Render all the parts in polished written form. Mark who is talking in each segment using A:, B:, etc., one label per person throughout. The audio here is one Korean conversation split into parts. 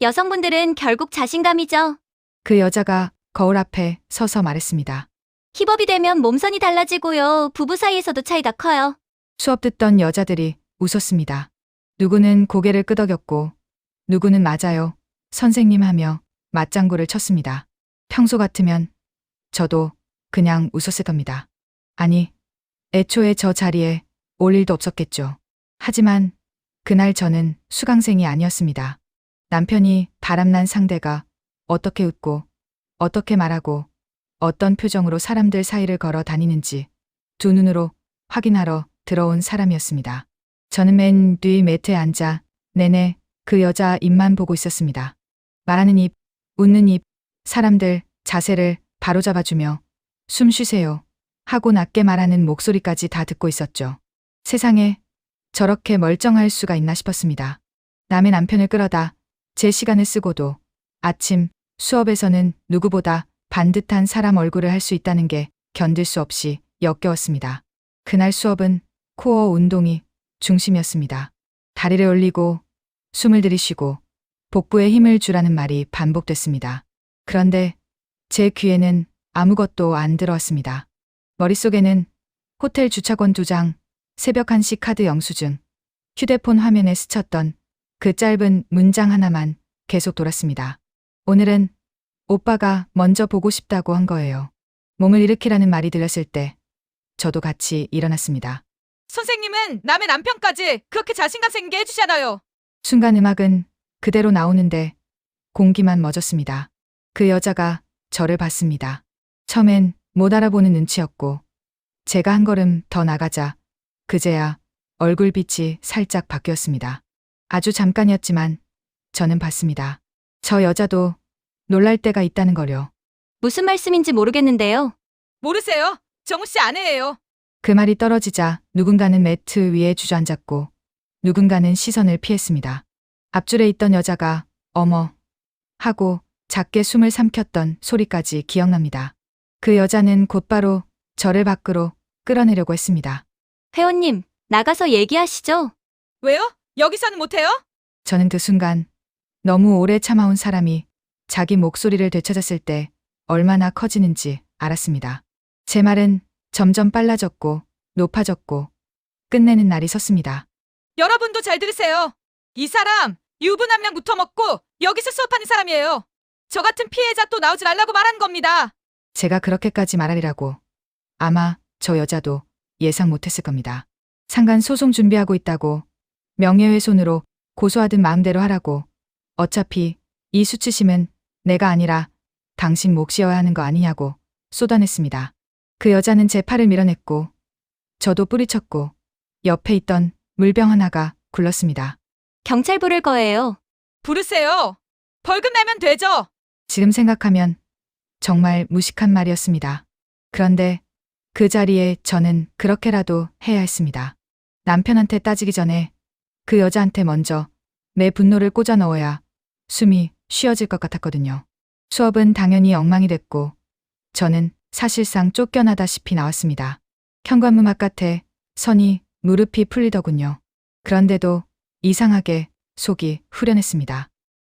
A: 여성분들은 결국 자신감이죠.
B: 그 여자가 거울 앞에 서서 말했습니다.
A: 힙업이 되면 몸선이 달라지고요. 부부 사이에서도 차이가 커요.
B: 수업 듣던 여자들이 웃었습니다. 누구는 고개를 끄덕였고 누구는 맞아요, 선생님 하며 맞장구를 쳤습니다. 평소 같으면 저도 그냥 웃었을 겁니다. 아니, 애초에 저 자리에 올 일도 없었겠죠. 하지만 그날 저는 수강생이 아니었습니다. 남편이 바람난 상대가 어떻게 웃고 어떻게 말하고 어떤 표정으로 사람들 사이를 걸어 다니는지 두 눈으로 확인하러 들어온 사람이었습니다. 저는 맨 뒤 매트에 앉아 내내 그 여자 입만 보고 있었습니다. 말하는 입, 웃는 입, 사람들 자세를 바로잡아주며 숨 쉬세요 하고 낮게 말하는 목소리까지 다 듣고 있었죠. 세상에 저렇게 멀쩡할 수가 있나 싶었습니다. 남의 남편을 끌어다 제 시간을 쓰고도 아침 수업에서는 누구보다 반듯한 사람 얼굴을 할 수 있다는 게 견딜 수 없이 역겨웠습니다. 그날 수업은 코어 운동이 중심이었습니다. 다리를 올리고 숨을 들이쉬고 복부에 힘을 주라는 말이 반복됐습니다. 그런데 제 귀에는 아무것도 안 들어왔습니다. 머릿속에는 호텔 주차권 2장, 새벽 1시 카드 영수증, 휴대폰 화면에 스쳤던 그 짧은 문장 하나만 계속 돌았습니다. 오늘은 오빠가 먼저 보고 싶다고 한 거예요. 몸을 일으키라는 말이 들렸을 때 저도 같이 일어났습니다.
C: 선생님은 남의 남편까지 그렇게 자신감 생기게 해주잖아요.
B: 순간 음악은 그대로 나오는데 공기만 멎었습니다. 그 여자가 저를 봤습니다. 처음엔 못 알아보는 눈치였고 제가 한 걸음 더 나가자 그제야 얼굴빛이 살짝 바뀌었습니다. 아주 잠깐이었지만 저는 봤습니다. 저 여자도 놀랄 때가 있다는 거요.
A: 무슨 말씀인지 모르겠는데요.
C: 모르세요? 정우 씨 아내예요.
B: 그 말이 떨어지자 누군가는 매트 위에 주저앉았고 누군가는 시선을 피했습니다. 앞줄에 있던 여자가 어머 하고 작게 숨을 삼켰던 소리까지 기억납니다. 그 여자는 곧바로 저를 밖으로 끌어내려고 했습니다.
A: 회원님, 나가서 얘기하시죠.
C: 왜요? 여기서는 못해요?
B: 저는 그 순간 너무 오래 참아온 사람이 자기 목소리를 되찾았을 때 얼마나 커지는지 알았습니다. 제 말은 점점 빨라졌고 높아졌고 끝내는 날이 섰습니다.
C: 여러분도 잘 들으세요. 이 사람 유부남이랑 붙어먹고 여기서 수업하는 사람이에요. 저 같은 피해자 또 나오지 말라고 말한 겁니다.
B: 제가 그렇게까지 말하리라고 아마 저 여자도 예상 못했을 겁니다. 상간 소송 준비하고 있다고 명예훼손으로 고소하든 마음대로 하라고 어차피 이 수치심은 내가 아니라 당신 몫이어야 하는 거 아니냐고 쏟아냈습니다. 그 여자는 제 팔을 밀어냈고 저도 뿌리쳤고 옆에 있던 물병 하나가 굴렀습니다.
A: 경찰 부를 거예요.
C: 부르세요. 벌금 내면 되죠.
B: 지금 생각하면 정말 무식한 말이었습니다. 그런데 그 자리에 저는 그렇게라도 해야 했습니다. 남편한테 따지기 전에 그 여자한테 먼저 내 분노를 꽂아 넣어야 숨이 쉬어질 것 같았거든요. 수업은 당연히 엉망이 됐고 저는 사실상 쫓겨나다시피 나왔습니다. 현관문 바깥에 서니 무릎이 풀리더군요. 그런데도 이상하게 속이 후련했습니다.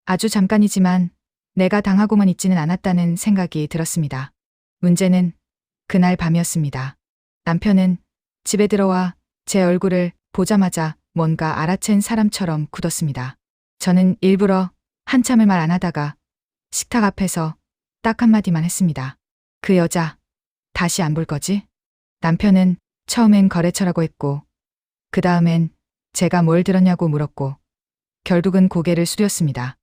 B: 아주 잠깐이지만 내가 당하고만 있지는 않았다는 생각이 들었습니다. 문제는 그날 밤이었습니다. 남편은 집에 들어와 제 얼굴을 보자마자 뭔가 알아챈 사람처럼 굳었습니다. 저는 일부러 한참을 말 안 하다가 식탁 앞에서 딱 한마디만 했습니다. 그 여자 다시 안 볼 거지? 남편은 처음엔 거래처라고 했고 그 다음엔 제가 뭘 들었냐고 물었고 결국은 고개를 숙였습니다.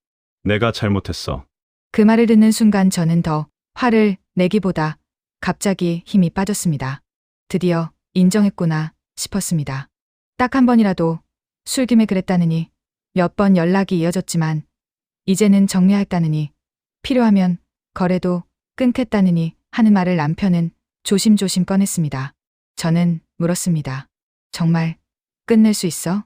D: 내가 잘못했어.
B: 그 말을 듣는 순간 저는 더 화를 내기보다 갑자기 힘이 빠졌습니다. 드디어 인정했구나 싶었습니다. 딱 한 번이라도 술김에 그랬다느니 몇 번 연락이 이어졌지만 이제는 정리했다느니 필요하면 거래도 끊겠다느니 하는 말을 남편은 조심조심 꺼냈습니다. 저는 물었습니다. 정말 끝낼 수 있어?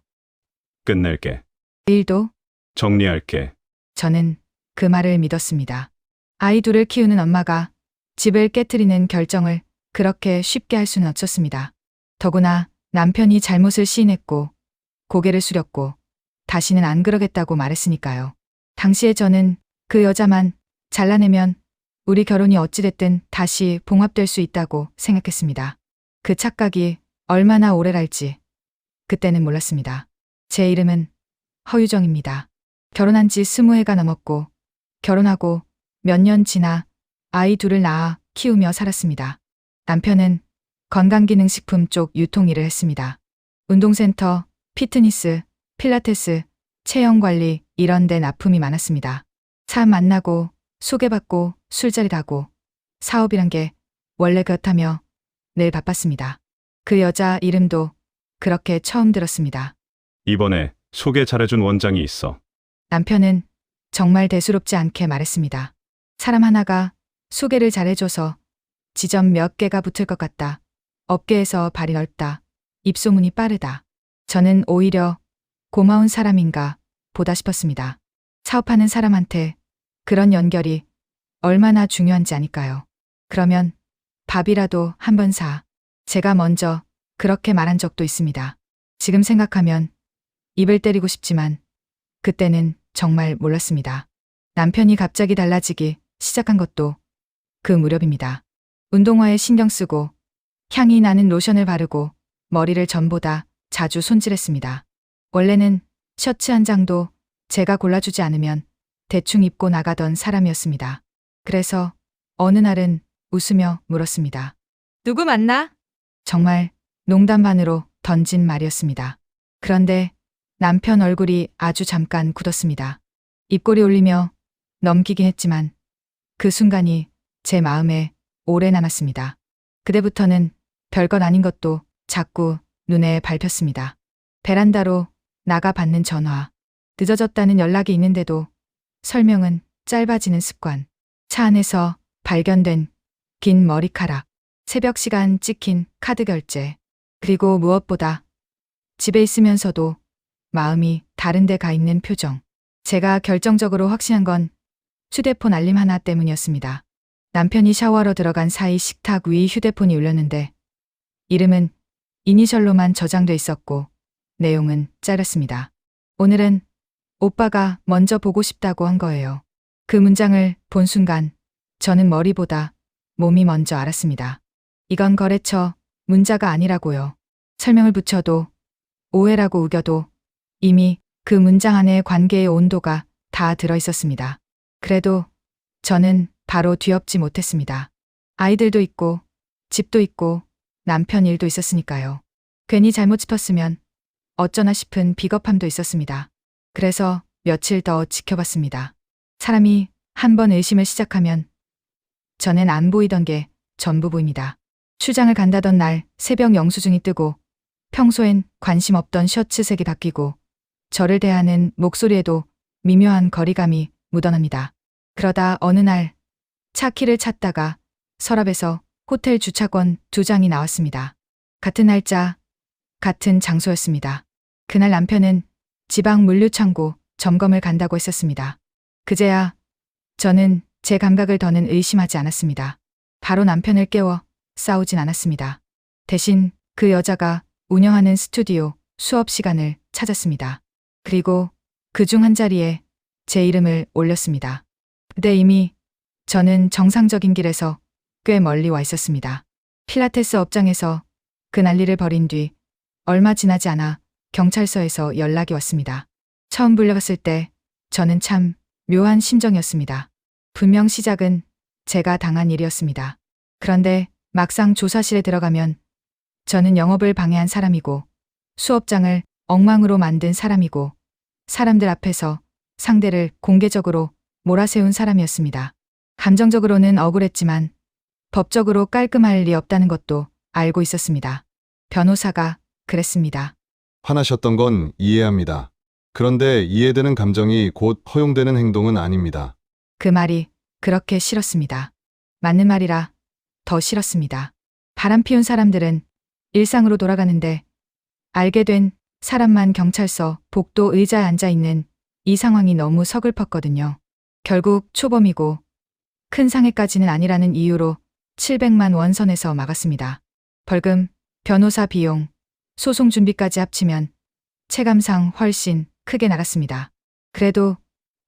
D: 끝낼게.
B: 일도?
D: 정리할게.
B: 저는 그 말을 믿었습니다. 아이 둘을 키우는 엄마가 집을 깨트리는 결정을 그렇게 쉽게 할 수는 없었습니다. 더구나 남편이 잘못을 시인했고 고개를 숙였고 다시는 안 그러겠다고 말했으니까요. 당시에 저는 그 여자만 잘라내면 우리 결혼이 어찌됐든 다시 봉합될 수 있다고 생각했습니다. 그 착각이 얼마나 오래갈지 그때는 몰랐습니다. 제 이름은 허유정입니다. 결혼한 지 20해가 넘었고 결혼하고 몇 년 지나 아이 둘을 낳아 키우며 살았습니다. 남편은 건강기능식품 쪽 유통일을 했습니다. 운동센터, 피트니스, 필라테스, 체형관리 이런 데 납품이 많았습니다. 사람 만나고 소개받고 술자리 가고 사업이란 게 원래 그렇다며 늘 바빴습니다. 그 여자 이름도 그렇게 처음 들었습니다.
D: 이번에 소개 잘해준 원장이 있어.
B: 남편은 정말 대수롭지 않게 말했습니다. 사람 하나가 소개를 잘해줘서 지점 몇 개가 붙을 것 같다. 업계에서 발이 넓다. 입소문이 빠르다. 저는 오히려 고마운 사람인가 보다 싶었습니다. 사업하는 사람한테 그런 연결이 얼마나 중요한지 아니까요. 그러면 밥이라도 한번 사. 제가 먼저 그렇게 말한 적도 있습니다. 지금 생각하면 입을 때리고 싶지만 그때는 정말 몰랐습니다. 남편이 갑자기 달라지기 시작한 것도 그 무렵입니다. 운동화에 신경 쓰고 향이 나는 로션을 바르고 머리를 전보다 자주 손질했습니다. 원래는 셔츠 한 장도 제가 골라주지 않으면 대충 입고 나가던 사람이었습니다. 그래서 어느 날은 웃으며 물었습니다.
C: 누구 만나?
B: 정말 농담 반으로 던진 말이었습니다. 그런데 남편 얼굴이 아주 잠깐 굳었습니다. 입꼬리 올리며 넘기긴 했지만 그 순간이 제 마음에 오래 남았습니다. 그때부터는 별것 아닌 것도 자꾸 눈에 밟혔습니다. 베란다로 나가 받는 전화, 늦어졌다는 연락이 있는데도 설명은 짧아지는 습관, 차 안에서 발견된 긴 머리카락, 새벽 시간 찍힌 카드 결제, 그리고 무엇보다 집에 있으면서도 마음이 다른 데 가 있는 표정. 제가 결정적으로 확신한 건 휴대폰 알림 하나 때문이었습니다. 남편이 샤워하러 들어간 사이 식탁 위 휴대폰이 울렸는데 이름은 이니셜로만 저장돼 있었고 내용은 짧았습니다. 오늘은 오빠가 먼저 보고 싶다고 한 거예요. 그 문장을 본 순간 저는 머리보다 몸이 먼저 알았습니다. 이건 거래처 문자가 아니라고요. 설명을 붙여도 오해라고 우겨도 이미 그 문장 안에 관계의 온도가 다 들어있었습니다. 그래도 저는 바로 뒤엎지 못했습니다. 아이들도 있고 집도 있고 남편 일도 있었으니까요. 괜히 잘못 짚었으면 어쩌나 싶은 비겁함도 있었습니다. 그래서 며칠 더 지켜봤습니다. 사람이 한 번 의심을 시작하면 전엔 안 보이던 게 전부 보입니다. 출장을 간다던 날 새벽 영수증이 뜨고 평소엔 관심 없던 셔츠 색이 바뀌고 저를 대하는 목소리에도 미묘한 거리감이 묻어납니다. 그러다 어느 날 차 키를 찾다가 서랍에서 호텔 주차권 2장이 나왔습니다. 같은 날짜, 같은 장소였습니다. 그날 남편은 지방 물류창고 점검을 간다고 했었습니다. 그제야 저는 제 감각을 더는 의심하지 않았습니다. 바로 남편을 깨워 싸우진 않았습니다. 대신 그 여자가 운영하는 스튜디오 수업 시간을 찾았습니다. 그리고 그중 한 자리에 제 이름을 올렸습니다. 그때 이미 저는 정상적인 길에서 꽤 멀리 와 있었습니다. 필라테스 업장에서 그 난리를 벌인 뒤 얼마 지나지 않아 경찰서에서 연락이 왔습니다. 처음 불려갔을 때 저는 참 묘한 심정이었습니다. 분명 시작은 제가 당한 일이었습니다. 그런데 막상 조사실에 들어가면 저는 영업을 방해한 사람이고 수업장을 엉망으로 만든 사람이고 사람들 앞에서 상대를 공개적으로 몰아세운 사람이었습니다. 감정적으로는 억울했지만 법적으로 깔끔할 리 없다는 것도 알고 있었습니다. 변호사가 그랬습니다.
E: 화나셨던 건 이해합니다. 그런데 이해되는 감정이 곧 허용되는 행동은 아닙니다.
B: 그 말이 그렇게 싫었습니다. 맞는 말이라 더 싫었습니다. 바람 피운 사람들은 일상으로 돌아가는데 알게 된 사람만 경찰서 복도 의자에 앉아 있는 이 상황이 너무 서글펐거든요. 결국 초범이고 큰 상해까지는 아니라는 이유로 700만 원 선에서 막았습니다. 벌금, 변호사 비용, 소송 준비까지 합치면 체감상 훨씬 크게 나갔습니다. 그래도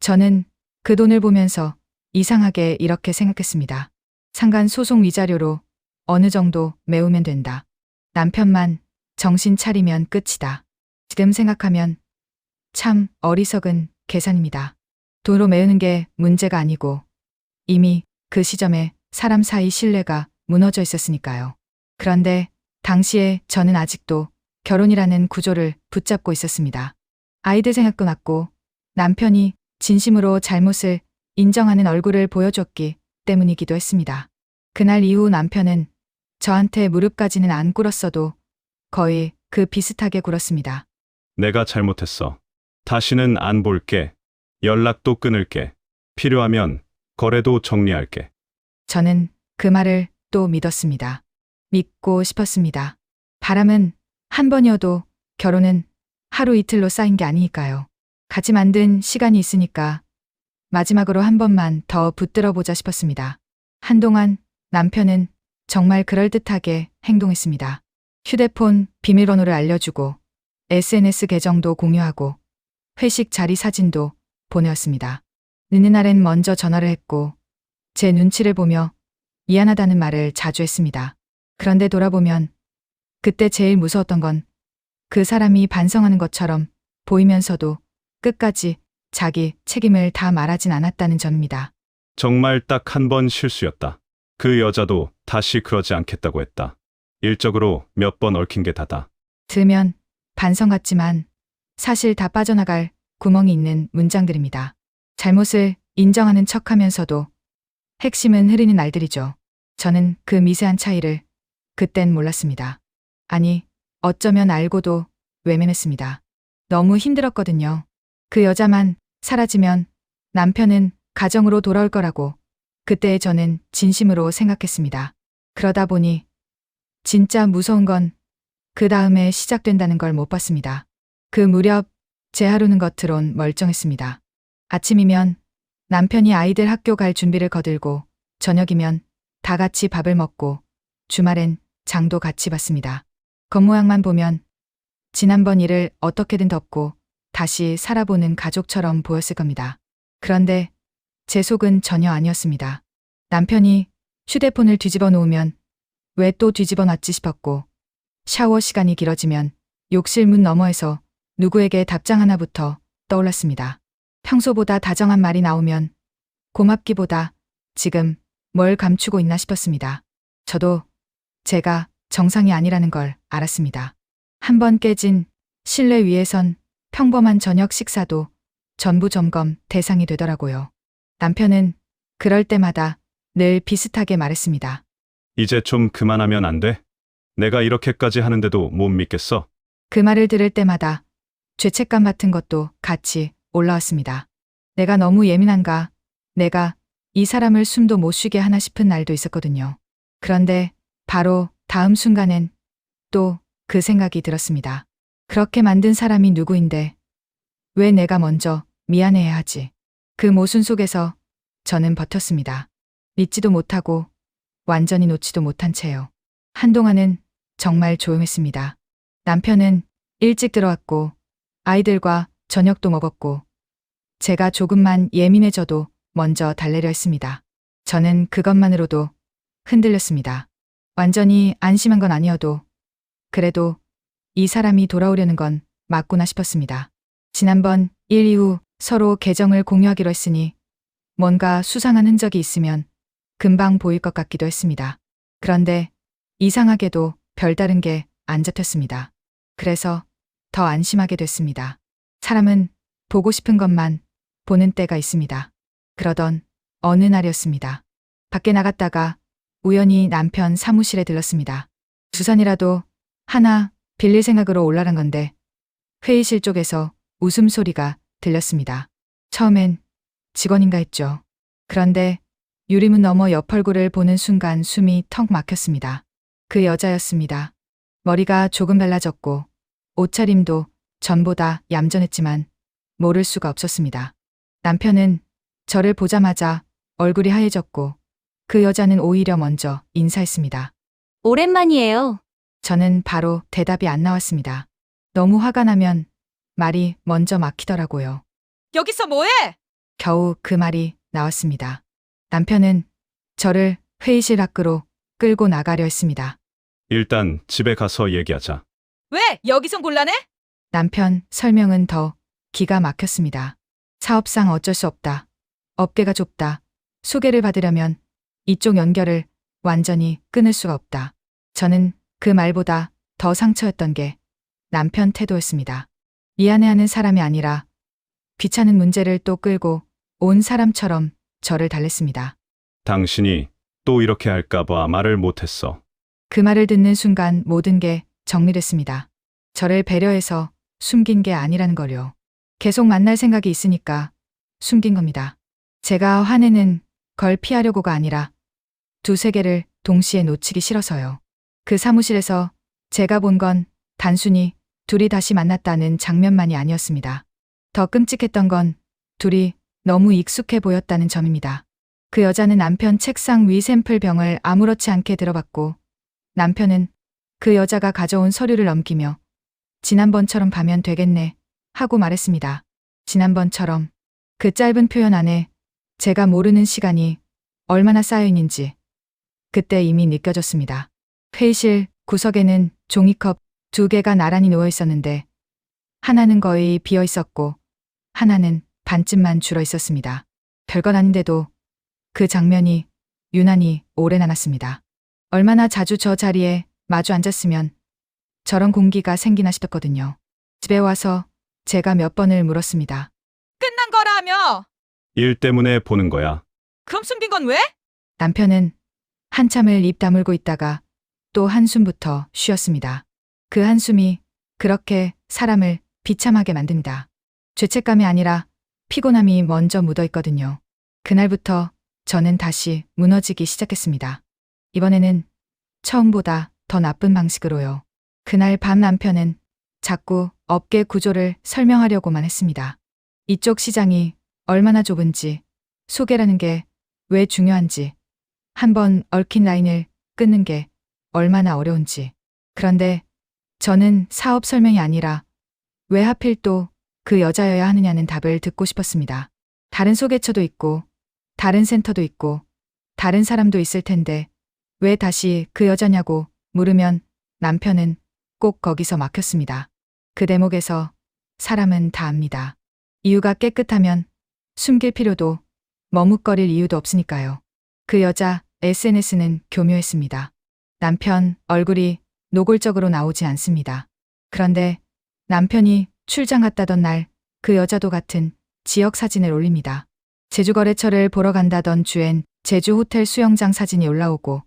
B: 저는 그 돈을 보면서 이상하게 이렇게 생각했습니다. 상간 소송 위자료로 어느 정도 메우면 된다. 남편만 정신 차리면 끝이다. 지금 생각하면 참 어리석은 계산입니다. 돈으로 메우는 게 문제가 아니고 이미 그 시점에 사람 사이 신뢰가 무너져 있었으니까요. 그런데 당시에 저는 아직도 결혼이라는 구조를 붙잡고 있었습니다. 아이들 생각도 났고 남편이 진심으로 잘못을 인정하는 얼굴을 보여줬기 때문이기도 했습니다. 그날 이후 남편은 저한테 무릎까지는 안 꿇었어도 거의 그 비슷하게 굴었습니다.
D: 내가 잘못했어. 다시는 안 볼게. 연락도 끊을게. 필요하면 거래도 정리할게.
B: 저는 그 말을 또 믿었습니다. 믿고 싶었습니다. 바람은 한 번이어도 결혼은 하루 이틀로 쌓인 게 아니니까요. 같이 만든 시간이 있으니까 마지막으로 한 번만 더 붙들어 보자 싶었습니다. 한동안 남편은 정말 그럴듯하게 행동했습니다. 휴대폰 비밀번호를 알려주고 SNS 계정도 공유하고 회식 자리 사진도 보내었습니다. 늦는 날엔 먼저 전화를 했고 제 눈치를 보며 미안하다는 말을 자주 했습니다. 그런데 돌아보면 그때 제일 무서웠던 건 그 사람이 반성하는 것처럼 보이면서도 끝까지 자기 책임을 다 말하진 않았다는 점입니다.
D: 정말 딱 한 번 실수였다. 그 여자도 다시 그러지 않겠다고 했다. 일적으로 몇 번 얽힌 게 다다.
B: 들으면 반성 같지만 사실 다 빠져나갈 구멍이 있는 문장들입니다. 잘못을 인정하는 척하면서도 핵심은 흐리는 날들이죠. 저는 그 미세한 차이를 그땐 몰랐습니다. 아니, 어쩌면 알고도 외면했습니다. 너무 힘들었거든요. 그 여자만 사라지면 남편은 가정으로 돌아올 거라고 그때 저는 진심으로 생각했습니다. 그러다 보니 진짜 무서운 건 그 다음에 시작된다는 걸 못 봤습니다. 그 무렵 제 하루는 겉으론 멀쩡했습니다. 아침이면 남편이 아이들 학교 갈 준비를 거들고 저녁이면 다 같이 밥을 먹고 주말엔 장도 같이 봤습니다. 겉모양만 보면 지난번 일을 어떻게든 덮고 다시 살아보는 가족처럼 보였을 겁니다. 그런데 제 속은 전혀 아니었습니다. 남편이 휴대폰을 뒤집어 놓으면 왜 또 뒤집어 놨지 싶었고 샤워 시간이 길어지면 욕실 문 너머에서 누구에게 답장 하나부터 떠올랐습니다. 평소보다 다정한 말이 나오면 고맙기보다 지금 뭘 감추고 있나 싶었습니다. 저도 제가 정상이 아니라는 걸 알았습니다. 한 번 깨진 신뢰 위에선 평범한 저녁 식사도 전부 점검 대상이 되더라고요. 남편은 그럴 때마다 늘 비슷하게 말했습니다.
D: 이제 좀 그만하면 안 돼? 내가 이렇게까지 하는데도 못 믿겠어?
B: 그 말을 들을 때마다 죄책감 같은 것도 같이 올라왔습니다. 내가 너무 예민한가? 내가 이 사람을 숨도 못 쉬게 하나 싶은 날도 있었거든요. 그런데 바로 다음 순간엔 또 그 생각이 들었습니다. 그렇게 만든 사람이 누구인데 왜 내가 먼저 미안해야 하지? 그 모순 속에서 저는 버텼습니다. 믿지도 못하고 완전히 놓지도 못한 채요. 한동안은 정말 조용했습니다. 남편은 일찍 들어왔고 아이들과 저녁도 먹었고 제가 조금만 예민해져도 먼저 달래려 했습니다. 저는 그것만으로도 흔들렸습니다. 완전히 안심한 건 아니어도 그래도 이 사람이 돌아오려는 건 맞구나 싶었습니다. 지난번 일 이후 서로 계정을 공유하기로 했으니 뭔가 수상한 흔적이 있으면 금방 보일 것 같기도 했습니다. 그런데 이상하게도 별다른 게 안 잡혔습니다. 그래서 더 안심하게 됐습니다. 사람은 보고 싶은 것만 보는 때가 있습니다. 그러던 어느 날이었습니다. 밖에 나갔다가 우연히 남편 사무실에 들렀습니다. 주선이라도 하나 빌릴 생각으로 올라간 건데 회의실 쪽에서 웃음소리가 들렸습니다. 처음엔 직원인가 했죠. 그런데 유리문 너머 옆 얼굴을 보는 순간 숨이 턱 막혔습니다. 그 여자였습니다. 머리가 조금 달라졌고 옷차림도 전보다 얌전했지만 모를 수가 없었습니다. 남편은 저를 보자마자 얼굴이 하얘졌고 그 여자는 오히려 먼저 인사했습니다.
A: 오랜만이에요.
B: 저는 바로 대답이 안 나왔습니다. 너무 화가 나면 말이 먼저 막히더라고요.
C: 여기서 뭐해?
B: 겨우 그 말이 나왔습니다. 남편은 저를 회의실 밖으로 끌고 나가려 했습니다.
D: 일단 집에 가서 얘기하자.
C: 왜? 여기선 곤란해?
B: 남편 설명은 더 기가 막혔습니다. 사업상 어쩔 수 없다. 업계가 좁다. 소개를 받으려면 이쪽 연결을 완전히 끊을 수가 없다. 저는 그 말보다 더 상처였던 게 남편 태도였습니다. 미안해하는 사람이 아니라 귀찮은 문제를 또 끌고 온 사람처럼 저를 달랬습니다.
D: 당신이 또 이렇게 할까봐 말을 못했어.
B: 그 말을 듣는 순간 모든 게 정리됐습니다. 저를 배려해서 숨긴 게 아니라는 걸요. 계속 만날 생각이 있으니까 숨긴 겁니다. 제가 화내는 걸 피하려고가 아니라 두세 개를 동시에 놓치기 싫어서요. 그 사무실에서 제가 본 건 단순히 둘이 다시 만났다는 장면만이 아니었습니다. 더 끔찍했던 건 둘이 너무 익숙해 보였다는 점입니다. 그 여자는 남편 책상 위 샘플병을 아무렇지 않게 들어봤고 남편은 그 여자가 가져온 서류를 넘기며 지난번처럼 가면 되겠네 하고 말했습니다. 지난번처럼 그 짧은 표현 안에 제가 모르는 시간이 얼마나 쌓여 있는지 그때 이미 느껴졌습니다. 회의실 구석에는 종이컵 2개가 나란히 누워 있었는데 하나는 거의 비어 있었고 하나는 반쯤만 줄어 있었습니다. 별건 아닌데도 그 장면이 유난히 오래 남았습니다. 얼마나 자주 저 자리에 마주 앉았으면 저런 공기가 생기나 싶었거든요. 집에 와서 제가 몇 번을 물었습니다.
C: 끝난 거라며.
D: 일 때문에 보는 거야.
C: 그럼 숨긴 건 왜?
B: 남편은 한참을 입 다물고 있다가 또 한숨부터 쉬었습니다. 그 한숨이 그렇게 사람을 비참하게 만듭니다. 죄책감이 아니라 피곤함이 먼저 묻어 있거든요. 그날부터 저는 다시 무너지기 시작했습니다. 이번에는 처음보다 더 나쁜 방식으로요. 그날 밤 남편은 자꾸 업계 구조를 설명하려고만 했습니다. 이쪽 시장이 얼마나 좁은지, 소개라는 게 왜 중요한지, 한번 얽힌 라인을 끊는 게 얼마나 어려운지. 그런데 저는 사업 설명이 아니라 왜 하필 또 그 여자여야 하느냐는 답을 듣고 싶었습니다. 다른 소개처도 있고, 다른 센터도 있고, 다른 사람도 있을 텐데 왜 다시 그 여자냐고 물으면 남편은 꼭 거기서 막혔습니다. 그 대목에서 사람은 다 압니다. 이유가 깨끗하면 숨길 필요도 머뭇거릴 이유도 없으니까요. 그 여자 SNS는 교묘했습니다. 남편 얼굴이 노골적으로 나오지 않습니다. 그런데 남편이 출장 갔다던 날 그 여자도 같은 지역 사진을 올립니다. 제주거래처를 보러 간다던 주엔 제주 호텔 수영장 사진이 올라오고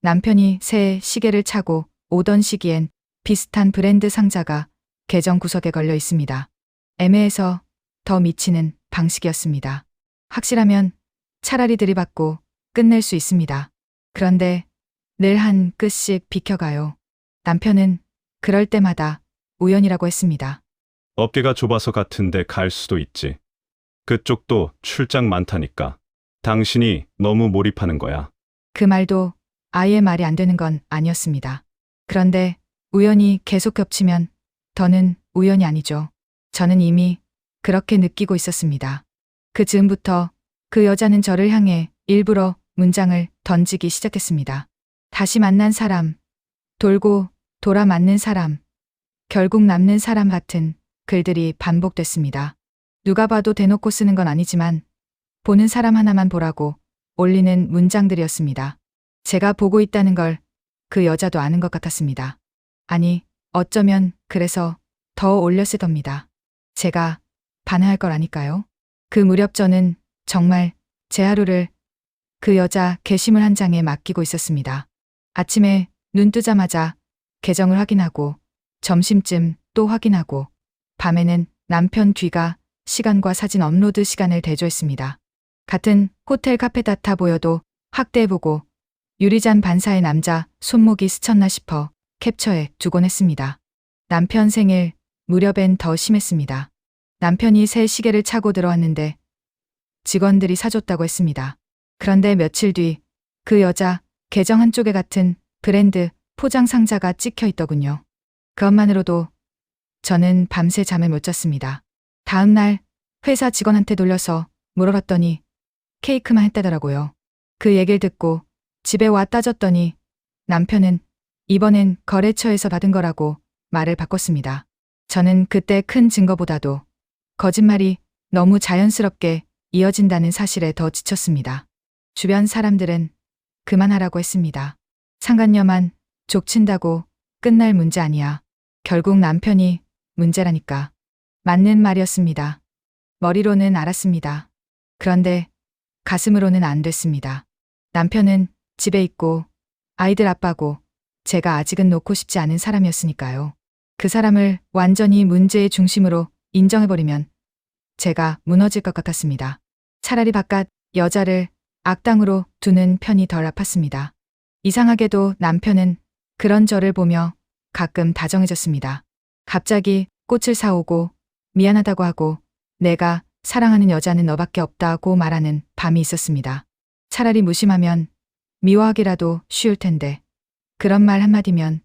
B: 남편이 새 시계를 차고 오던 시기엔 비슷한 브랜드 상자가 계정 구석에 걸려 있습니다. 애매해서 더 미치는 방식이었습니다. 확실하면 차라리 들이받고 끝낼 수 있습니다. 그런데 늘 한 끗씩 비켜가요. 남편은 그럴 때마다 우연이라고 했습니다.
D: 업계가 좁아서 같은데 갈 수도 있지. 그쪽도 출장 많다니까. 당신이 너무 몰입하는 거야.
B: 그 말도 아예 말이 안 되는 건 아니었습니다. 그런데 우연이 계속 겹치면 더는 우연이 아니죠. 저는 이미 그렇게 느끼고 있었습니다. 그 즈음부터 그 여자는 저를 향해 일부러 문장을 던지기 시작했습니다. 다시 만난 사람, 돌고 돌아 맞는 사람, 결국 남는 사람 같은 글들이 반복됐습니다. 누가 봐도 대놓고 쓰는 건 아니지만 보는 사람 하나만 보라고 올리는 문장들이었습니다. 제가 보고 있다는 걸 그 여자도 아는 것 같았습니다. 아니, 어쩌면 그래서 더 올렸을 겁니다. 제가 반응할 걸 아니까요? 그 무렵 저는 정말 제 하루를 그 여자 게시물 한 장에 맡기고 있었습니다. 아침에 눈 뜨자마자 계정을 확인하고 점심쯤 또 확인하고 밤에는 남편 귀가 시간과 사진 업로드 시간을 대조했습니다. 같은 호텔 카페다타 보여도 확대해보고 유리잔 반사의 남자 손목이 스쳤나 싶어 캡처해 두곤 했습니다. 남편 생일 무렵엔 더 심했습니다. 남편이 새 시계를 차고 들어왔는데 직원들이 사줬다고 했습니다. 그런데 며칠 뒤 그 여자 계정 한쪽에 같은 브랜드 포장 상자가 찍혀 있더군요. 그것만으로도 저는 밤새 잠을 못 잤습니다. 다음 날 회사 직원한테 돌려서 물어봤더니 케이크만 했다더라고요. 그 얘기를 듣고 집에 와 따졌더니 남편은 이번엔 거래처에서 받은 거라고 말을 바꿨습니다. 저는 그때 큰 증거보다도 거짓말이 너무 자연스럽게 이어진다는 사실에 더 지쳤습니다. 주변 사람들은 그만하라고 했습니다. 상간녀만 족친다고 끝날 문제 아니야. 결국 남편이 문제라니까. 맞는 말이었습니다. 머리로는 알았습니다. 그런데 가슴으로는 안 됐습니다. 남편은 집에 있고 아이들 아빠고 제가 아직은 놓고 싶지 않은 사람이었으니까요. 그 사람을 완전히 문제의 중심으로 인정해버리면 제가 무너질 것 같았습니다. 차라리 바깥 여자를 악당으로 두는 편이 덜 아팠습니다. 이상하게도 남편은 그런 저를 보며 가끔 다정해졌습니다. 갑자기 꽃을 사오고 미안하다고 하고 내가 사랑하는 여자는 너밖에 없다고 말하는 밤이 있었습니다. 차라리 무심하면 미워하기라도 쉬울 텐데 그런 말 한마디면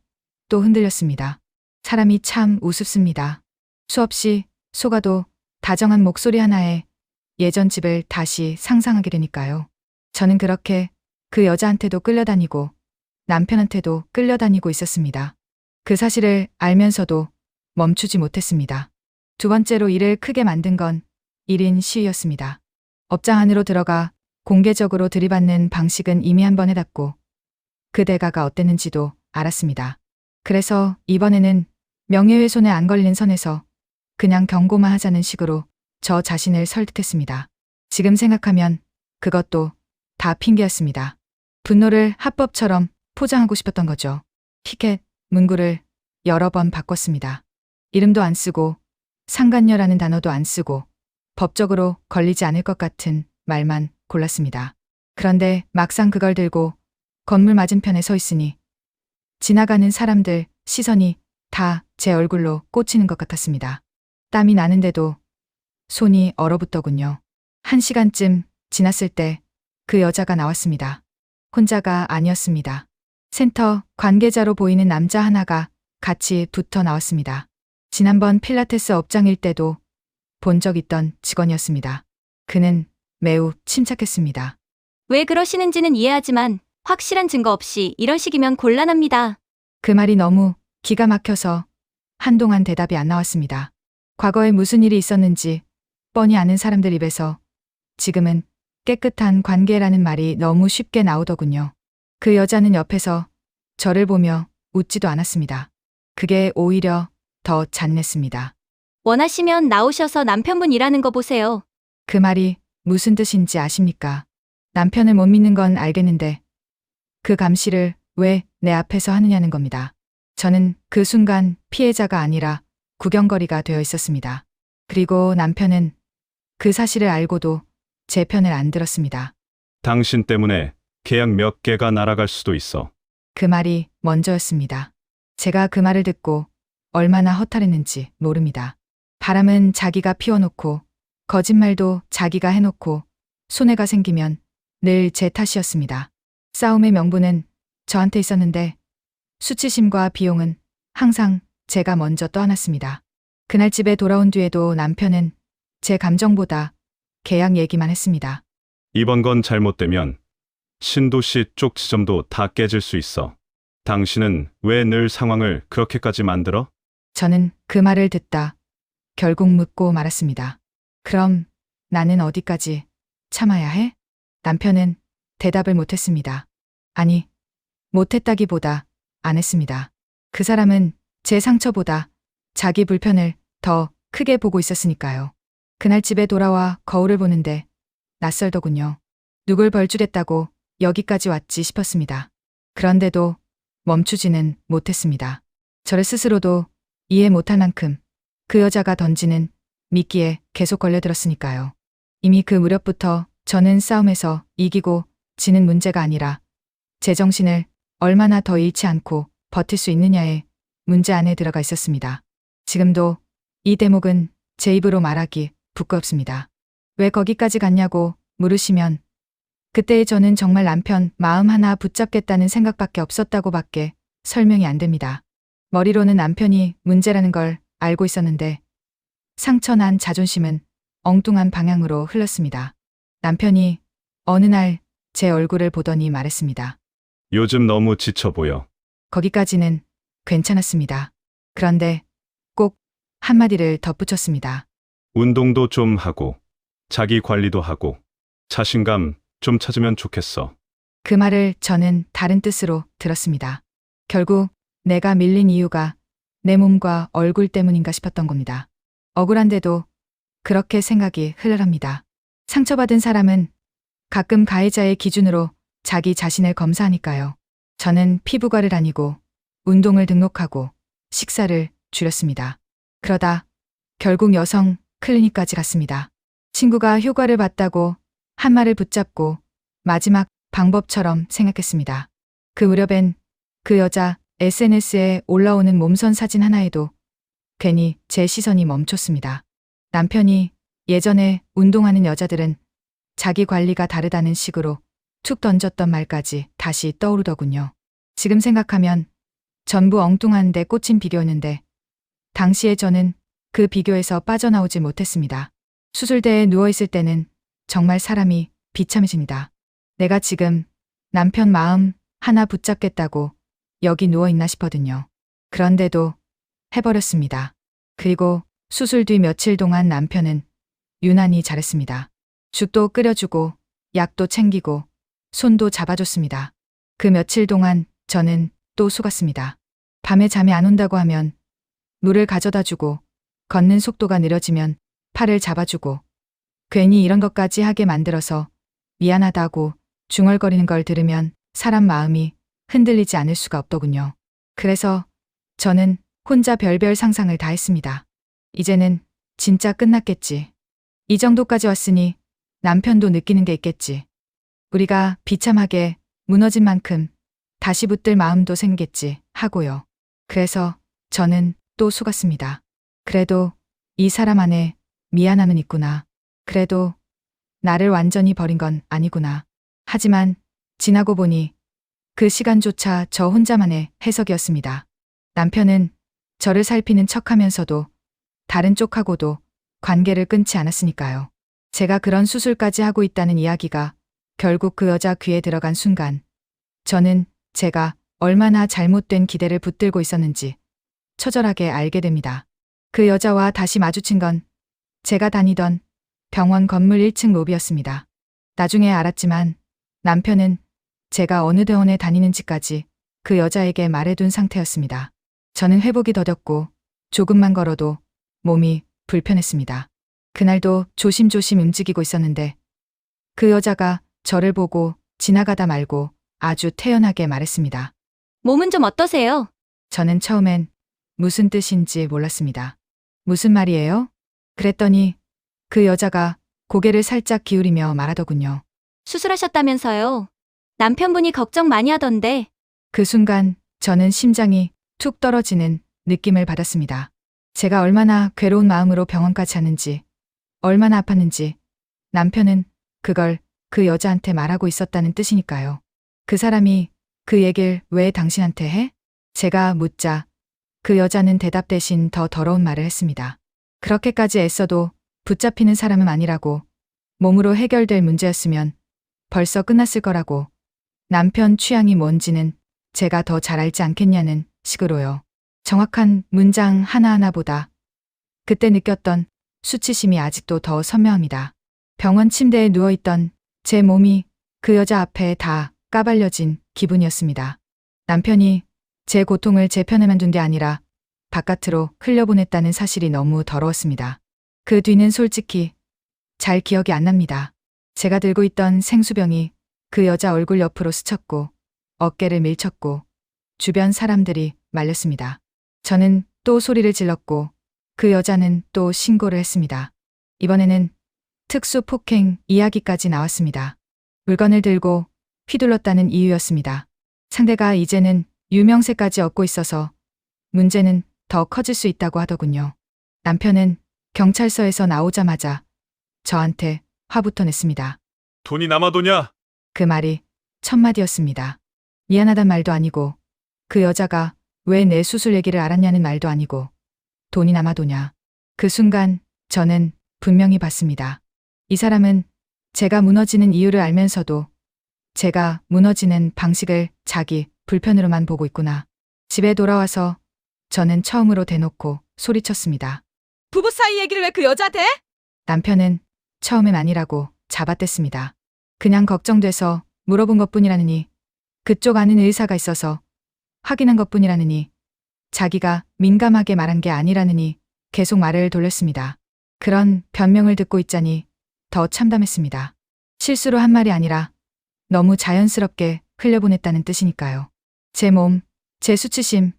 B: 또 흔들렸습니다. 사람이 참 우습습니다. 수없이 속아도 다정한 목소리 하나에 예전 집을 다시 상상하게 되니까요. 저는 그렇게 그 여자한테도 끌려다니고 남편한테도 끌려다니고 있었습니다. 그 사실을 알면서도 멈추지 못했습니다. 두 번째로 일을 크게 만든 건 1인 시위였습니다. 업장 안으로 들어가 공개적으로 들이받는 방식은 이미 한번 해봤고 그 대가가 어땠는지도 알았습니다. 그래서 이번에는 명예훼손에 안 걸린 선에서 그냥 경고만 하자는 식으로 저 자신을 설득했습니다. 지금 생각하면 그것도 다 핑계였습니다. 분노를 합법처럼 포장하고 싶었던 거죠. 티켓, 문구를 여러 번 바꿨습니다. 이름도 안 쓰고 상간녀라는 단어도 안 쓰고 법적으로 걸리지 않을 것 같은 말만 골랐습니다. 그런데 막상 그걸 들고 건물 맞은편에 서 있으니 지나가는 사람들 시선이 다 제 얼굴로 꽂히는 것 같았습니다. 땀이 나는데도 손이 얼어붙더군요. 1시간쯤 지났을 때 그 여자가 나왔습니다. 혼자가 아니었습니다. 센터 관계자로 보이는 남자 하나가 같이 붙어 나왔습니다. 지난번 필라테스 업장일 때도 본 적 있던 직원이었습니다. 그는 매우 침착했습니다.
A: 왜 그러시는지는 이해하지만 확실한 증거 없이 이런 식이면 곤란합니다.
B: 그 말이 너무 기가 막혀서 한동안 대답이 안 나왔습니다. 과거에 무슨 일이 있었는지 뻔히 아는 사람들 입에서 지금은 깨끗한 관계라는 말이 너무 쉽게 나오더군요. 그 여자는 옆에서 저를 보며 웃지도 않았습니다. 그게 오히려 더 잣냈습니다.
A: 원하시면 나오셔서 남편분 일하는 거 보세요.
B: 그 말이 무슨 뜻인지 아십니까? 남편을 못 믿는 건 알겠는데 그 감시를 왜 내 앞에서 하느냐는 겁니다. 저는 그 순간 피해자가 아니라 구경거리가 되어 있었습니다. 그리고 남편은 그 사실을 알고도 제 편을 안 들었습니다.
D: 당신 때문에 계약 몇 개가 날아갈 수도 있어.
B: 그 말이 먼저였습니다. 제가 그 말을 듣고 얼마나 허탈했는지 모릅니다. 바람은 자기가 피워놓고 거짓말도 자기가 해놓고 손해가 생기면 늘 제 탓이었습니다. 싸움의 명분은 저한테 있었는데 수치심과 비용은 항상 제가 먼저 떠안았습니다. 그날 집에 돌아온 뒤에도 남편은 제 감정보다 계약 얘기만 했습니다.
D: 이번 건 잘못되면 신도시 쪽 지점도 다 깨질 수 있어. 당신은 왜 늘 상황을 그렇게까지 만들어?
B: 저는 그 말을 듣다 결국 묻고 말았습니다. 그럼 나는 어디까지 참아야 해? 남편은 대답을 못했습니다. 아니, 못했다기보다 안 했습니다. 그 사람은 제 상처보다 자기 불편을 더 크게 보고 있었으니까요. 그날 집에 돌아와 거울을 보는데 낯설더군요. 누굴 벌주겠다고 여기까지 왔지 싶었습니다. 그런데도 멈추지는 못했습니다. 저를 스스로도 이해 못할 만큼 그 여자가 던지는 미끼에 계속 걸려들었으니까요. 이미 그 무렵부터 저는 싸움에서 이기고 지는 문제가 아니라 제정신을 얼마나 더 잃지 않고 버틸 수 있느냐의 문제 안에 들어가 있었습니다. 지금도 이 대목은 제 입으로 말하기 부끄럽습니다. 왜 거기까지 갔냐고 물으시면 그때의 저는 정말 남편 마음 하나 붙잡겠다는 생각밖에 없었다고밖에 설명이 안 됩니다. 머리로는 남편이 문제라는 걸 알고 있었는데 상처난 자존심은 엉뚱한 방향으로 흘렀습니다. 남편이 어느 날 제 얼굴을 보더니 말했습니다.
D: 요즘 너무 지쳐 보여.
B: 거기까지는 괜찮았습니다. 그런데 꼭 한마디를 덧붙였습니다.
D: 운동도 좀 하고, 자기 관리도 하고, 자신감 좀 찾으면 좋겠어.
B: 그 말을 저는 다른 뜻으로 들었습니다. 결국 내가 밀린 이유가 내 몸과 얼굴 때문인가 싶었던 겁니다. 억울한데도 그렇게 생각이 흘러갑니다. 상처받은 사람은 가끔 가해자의 기준으로 자기 자신을 검사하니까요. 저는 피부과를 다니고 운동을 등록하고 식사를 줄였습니다. 그러다 결국 여성 클리닉까지 갔습니다. 친구가 효과를 봤다고 한 말을 붙잡고 마지막 방법처럼 생각했습니다. 그 무렵엔 그 여자 SNS에 올라오는 몸선 사진 하나에도 괜히 제 시선이 멈췄습니다. 남편이 예전에 운동하는 여자들은 자기 관리가 다르다는 식으로 툭 던졌던 말까지 다시 떠오르더군요. 지금 생각하면 전부 엉뚱한 데 꽂힌 비교였는데 당시에 저는 그 비교에서 빠져나오지 못했습니다. 수술대에 누워있을 때는 정말 사람이 비참해집니다. 내가 지금 남편 마음 하나 붙잡겠다고 여기 누워있나 싶거든요. 그런데도 해버렸습니다. 그리고 수술 뒤 며칠 동안 남편은 유난히 잘했습니다. 죽도 끓여주고 약도 챙기고 손도 잡아줬습니다. 그 며칠 동안 저는 또 속았습니다. 밤에 잠이 안 온다고 하면 물을 가져다 주고 걷는 속도가 느려지면 팔을 잡아주고 괜히 이런 것까지 하게 만들어서 미안하다고 중얼거리는 걸 들으면 사람 마음이 흔들리지 않을 수가 없더군요. 그래서 저는 혼자 별별 상상을 다 했습니다. 이제는 진짜 끝났겠지. 이 정도까지 왔으니 남편도 느끼는 게 있겠지. 우리가 비참하게 무너진 만큼 다시 붙들 마음도 생겠지 하고요. 그래서 저는 또 속았습니다. 그래도 이 사람 안에 미안함은 있구나. 그래도 나를 완전히 버린 건 아니구나. 하지만 지나고 보니 그 시간조차 저 혼자만의 해석이었습니다. 남편은 저를 살피는 척하면서도 다른 쪽하고도 관계를 끊지 않았으니까요. 제가 그런 수술까지 하고 있다는 이야기가 결국 그 여자 귀에 들어간 순간 저는 제가 얼마나 잘못된 기대를 붙들고 있었는지 처절하게 알게 됩니다. 그 여자와 다시 마주친 건 제가 다니던 병원 건물 1층 로비였습니다. 나중에 알았지만 남편은 제가 어느 병원에 다니는지까지 그 여자에게 말해둔 상태였습니다. 저는 회복이 더뎠고 조금만 걸어도 몸이 불편했습니다. 그날도 조심조심 움직이고 있었는데 그 여자가 저를 보고 지나가다 말고 아주 태연하게 말했습니다.
A: 몸은 좀 어떠세요?
B: 저는 처음엔 무슨 뜻인지 몰랐습니다. 무슨 말이에요? 그랬더니 그 여자가 고개를 살짝 기울이며 말하더군요.
A: 수술하셨다면서요. 남편분이 걱정 많이 하던데.
B: 그 순간 저는 심장이 툭 떨어지는 느낌을 받았습니다. 제가 얼마나 괴로운 마음으로 병원까지 왔는지, 얼마나 아팠는지 남편은 그걸 그 여자한테 말하고 있었다는 뜻이니까요. 그 사람이 그 얘길 왜 당신한테 해? 제가 묻자 그 여자는 대답 대신 더 더러운 말을 했습니다. 그렇게까지 애써도 붙잡히는 사람은 아니라고, 몸으로 해결될 문제였으면 벌써 끝났을 거라고, 남편 취향이 뭔지는 제가 더 잘 알지 않겠냐는 식으로요. 정확한 문장 하나하나보다 그때 느꼈던 수치심이 아직도 더 선명합니다. 병원 침대에 누워있던 제 몸이 그 여자 앞에 다 까발려진 기분이었습니다. 남편이 제 고통을 제 편에만 둔 게 아니라 바깥으로 흘려보냈다는 사실이 너무 더러웠습니다. 그 뒤는 솔직히 잘 기억이 안 납니다. 제가 들고 있던 생수병이 그 여자 얼굴 옆으로 스쳤고 어깨를 밀쳤고 주변 사람들이 말렸습니다. 저는 또 소리를 질렀고 그 여자는 또 신고를 했습니다. 이번에는 특수폭행 이야기까지 나왔습니다. 물건을 들고 휘둘렀다는 이유였습니다. 상대가 이제는 유명세까지 얻고 있어서 문제는 더 커질 수 있다고 하더군요. 남편은 경찰서에서 나오자마자 저한테 화부터 냈습니다.
D: 돈이 남아도냐?
B: 그 말이 첫마디였습니다. 미안하단 말도 아니고 그 여자가 왜 내 수술 얘기를 알았냐는 말도 아니고 돈이 남아도냐. 그 순간 저는 분명히 봤습니다. 이 사람은 제가 무너지는 이유를 알면서도 제가 무너지는 방식을 자기 불편으로만 보고 있구나. 집에 돌아와서 저는 처음으로 대놓고 소리쳤습니다.
C: 부부 사이 얘기를 왜 그 여자한테 해?
B: 남편은 처음엔 아니라고 잡아댔습니다. 그냥 걱정돼서 물어본 것뿐이라느니, 그쪽 아는 의사가 있어서 확인한 것뿐이라느니, 자기가 민감하게 말한 게 아니라느니 계속 말을 돌렸습니다. 그런 변명을 듣고 있자니 더 참담했습니다. 실수로 한 말이 아니라 너무 자연스럽게 흘려보냈다는 뜻이니까요. 제 몸, 제 수치심,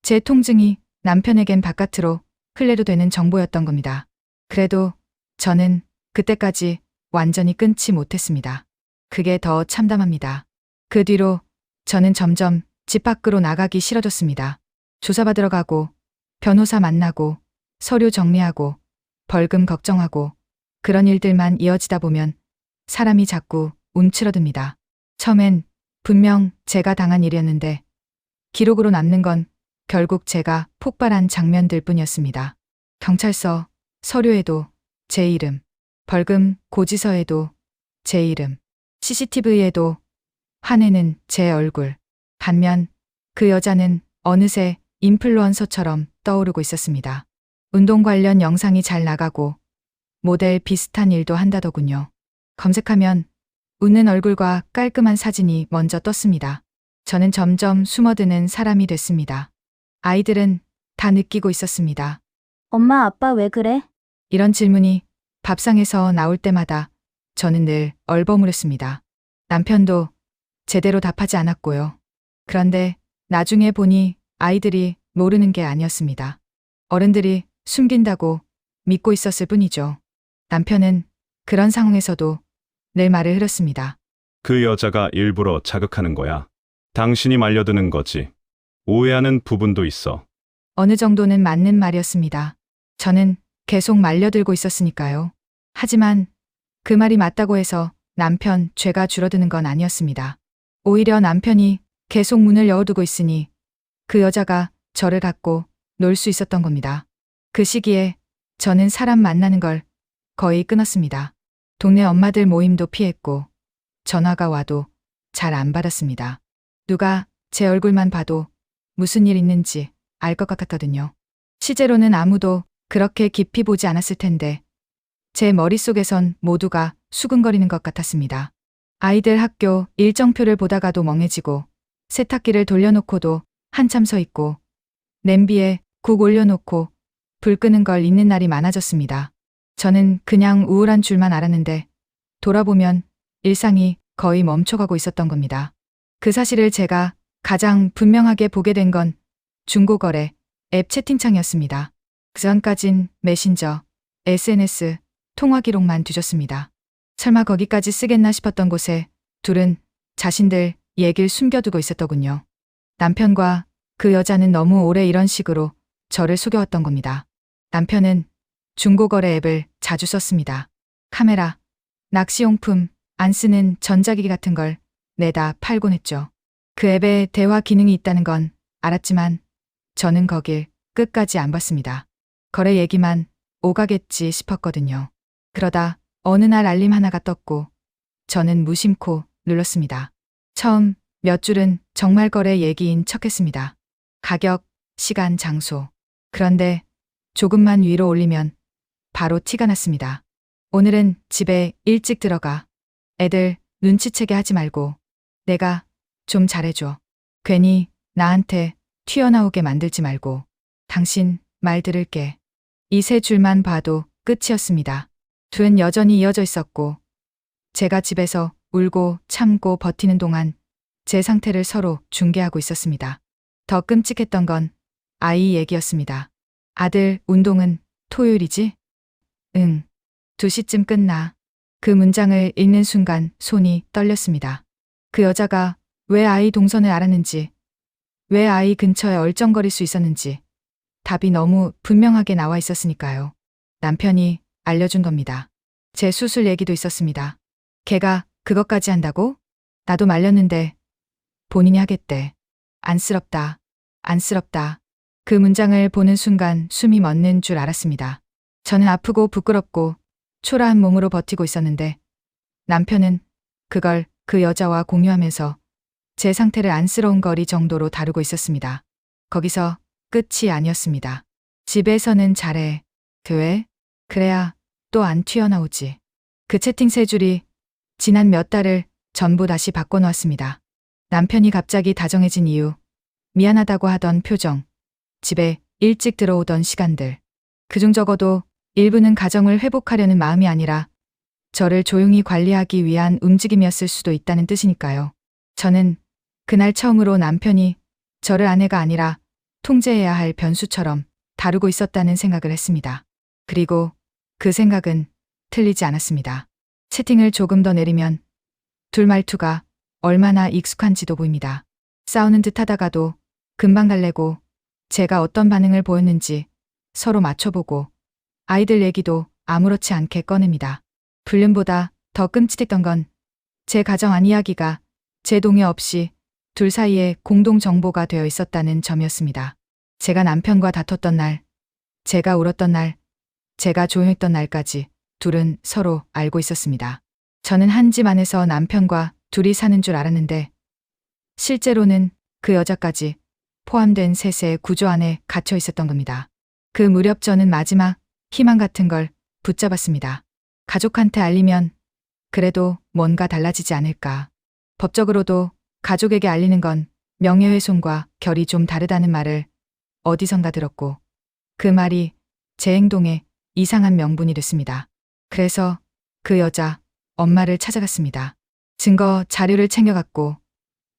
B: 제 통증이 남편에겐 바깥으로 흘려도 되는 정보였던 겁니다. 그래도 저는 그때까지 완전히 끊지 못했습니다. 그게 더 참담합니다. 그 뒤로 저는 점점 집 밖으로 나가기 싫어졌습니다. 조사받으러 가고, 변호사 만나고, 서류 정리하고, 벌금 걱정하고, 그런 일들만 이어지다 보면 사람이 자꾸 움츠러듭니다. 처음엔 분명 제가 당한 일이었는데 기록으로 남는 건 결국 제가 폭발한 장면들 뿐이었습니다. 경찰서 서류에도 제 이름, 벌금 고지서에도 제 이름, CCTV에도 화내는 제 얼굴. 반면 그 여자는 어느새 인플루언서처럼 떠오르고 있었습니다. 운동 관련 영상이 잘 나가고 모델 비슷한 일도 한다더군요. 검색하면 웃는 얼굴과 깔끔한 사진이 먼저 떴습니다. 저는 점점 숨어드는 사람이 됐습니다. 아이들은 다 느끼고 있었습니다.
F: 엄마, 아빠 왜 그래?
B: 이런 질문이 밥상에서 나올 때마다 저는 늘 얼버무렸습니다. 남편도 제대로 답하지 않았고요. 그런데 나중에 보니 아이들이 모르는 게 아니었습니다. 어른들이 숨긴다고 믿고 있었을 뿐이죠. 남편은 그런 상황에서도 늘 말을 흐렸습니다.
D: 그 여자가 일부러 자극하는 거야. 당신이 말려드는 거지. 오해하는 부분도 있어.
B: 어느 정도는 맞는 말이었습니다. 저는 계속 말려들고 있었으니까요. 하지만 그 말이 맞다고 해서 남편 죄가 줄어드는 건 아니었습니다. 오히려 남편이 계속 문을 열어두고 있으니 그 여자가 저를 갖고 놀 수 있었던 겁니다. 그 시기에 저는 사람 만나는 걸 거의 끊었습니다. 동네 엄마들 모임도 피했고 전화가 와도 잘 안 받았습니다. 누가 제 얼굴만 봐도 무슨 일 있는지 알 것 같았거든요. 실제로는 아무도 그렇게 깊이 보지 않았을 텐데 제 머릿속에선 모두가 수근거리는 것 같았습니다. 아이들 학교 일정표를 보다가도 멍해지고 세탁기를 돌려놓고도 한참 서 있고 냄비에 국 올려놓고 불 끄는 걸 잊는 날이 많아졌습니다. 저는 그냥 우울한 줄만 알았는데 돌아보면 일상이 거의 멈춰가고 있었던 겁니다. 그 사실을 제가 가장 분명하게 보게 된 건 중고거래 앱 채팅창이었습니다. 그전까진 메신저, SNS, 통화 기록만 뒤졌습니다. 설마 거기까지 쓰겠나 싶었던 곳에 둘은 자신들 얘길 숨겨두고 있었더군요. 남편과 그 여자는 너무 오래 이런 식으로 저를 속여왔던 겁니다. 남편은 중고거래 앱을 자주 썼습니다. 카메라, 낚시용품, 안 쓰는 전자기기 같은 걸 내다 팔곤 했죠. 그 앱에 대화 기능이 있다는 건 알았지만 저는 거길 끝까지 안 봤습니다. 거래 얘기만 오가겠지 싶었거든요. 그러다 어느 날 알림 하나가 떴고 저는 무심코 눌렀습니다. 처음 몇 줄은 정말 거래 얘기인 척했습니다. 가격, 시간, 장소. 그런데 조금만 위로 올리면 바로 티가 났습니다. 오늘은 집에 일찍 들어가. 애들 눈치채게 하지 말고 내가 좀 잘해줘. 괜히 나한테 튀어나오게 만들지 말고. 당신 말 들을게. 이 세 줄만 봐도 끝이었습니다. 둘은 여전히 이어져 있었고 제가 집에서 울고 참고 버티는 동안 제 상태를 서로 중계하고 있었습니다. 더 끔찍했던 건 아이 얘기였습니다. 아들 운동은 토요일이지? 응. 2시쯤 끝나. 그 문장을 읽는 순간 손이 떨렸습니다. 그 여자가 왜 아이 동선을 알았는지, 왜 아이 근처에 얼쩡거릴 수 있었는지 답이 너무 분명하게 나와 있었으니까요. 남편이 알려준 겁니다. 제 수술 얘기도 있었습니다. 걔가 그것까지 한다고? 나도 말렸는데 본인이 하겠대. 안쓰럽다. 안쓰럽다. 그 문장을 보는 순간 숨이 멎는 줄 알았습니다. 저는 아프고 부끄럽고 초라한 몸으로 버티고 있었는데 남편은 그걸 그 여자와 공유하면서 제 상태를 안쓰러운거리 정도로 다루고 있었습니다. 거기서 끝이 아니었습니다. 집에서는 잘해. 왜? 그래야 또 안 튀어나오지. 그 채팅 세 줄이 지난 몇 달을 전부 다시 바꿔놓았습니다. 남편이 갑자기 다정해진 이유, 미안하다고 하던 표정, 집에 일찍 들어오던 시간들. 그중 적어도 일부는 가정을 회복하려는 마음이 아니라 저를 조용히 관리하기 위한 움직임이었을 수도 있다는 뜻이니까요. 저는 그날 처음으로 남편이 저를 아내가 아니라 통제해야 할 변수처럼 다루고 있었다는 생각을 했습니다. 그리고 그 생각은 틀리지 않았습니다. 채팅을 조금 더 내리면 둘 말투가 얼마나 익숙한지도 보입니다. 싸우는 듯 하다가도 금방 달래고 제가 어떤 반응을 보였는지 서로 맞춰보고 아이들 얘기도 아무렇지 않게 꺼냅니다. 불륜보다 더 끔찍했던 건 제 가정 안 이야기가 제 동의 없이 둘 사이에 공동 정보가 되어 있었다는 점이었습니다. 제가 남편과 다퉜던 날, 제가 울었던 날, 제가 조용했던 날까지 둘은 서로 알고 있었습니다. 저는 한 집 안에서 남편과 둘이 사는 줄 알았는데 실제로는 그 여자까지 포함된 셋의 구조 안에 갇혀 있었던 겁니다. 그 무렵 저는 마지막 희망 같은 걸 붙잡았습니다. 가족한테 알리면 그래도 뭔가 달라지지 않을까. 법적으로도 가족에게 알리는 건 명예훼손과 결이 좀 다르다는 말을 어디선가 들었고 그 말이 제 행동에 이상한 명분이 됐습니다. 그래서 그 여자 엄마를 찾아갔습니다. 증거 자료를 챙겨갔고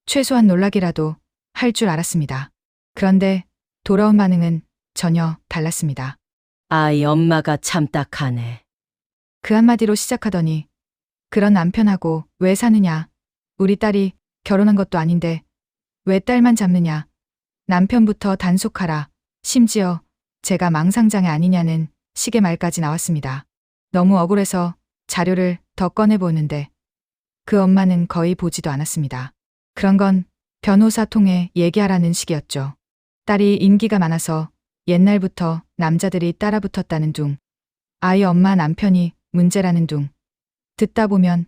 B: 최소한 놀라기라도 할 줄 알았습니다. 그런데 돌아온 반응은 전혀 달랐습니다.
G: 아이 엄마가 참 딱하네.
B: 그 한마디로 시작하더니 그런 남편하고 왜 사느냐. 우리 딸이 결혼한 것도 아닌데 왜 딸만 잡느냐. 남편부터 단속하라. 심지어 제가 망상장애 아니냐는 식의 말까지 나왔습니다. 너무 억울해서 자료를 더 꺼내보는데 그 엄마는 거의 보지도 않았습니다. 그런 건 변호사 통해 얘기하라는 식이었죠. 딸이 인기가 많아서 옛날부터 남자들이 따라붙었다는 둥. 아이 엄마 남편이 문제라는 둥. 듣다 보면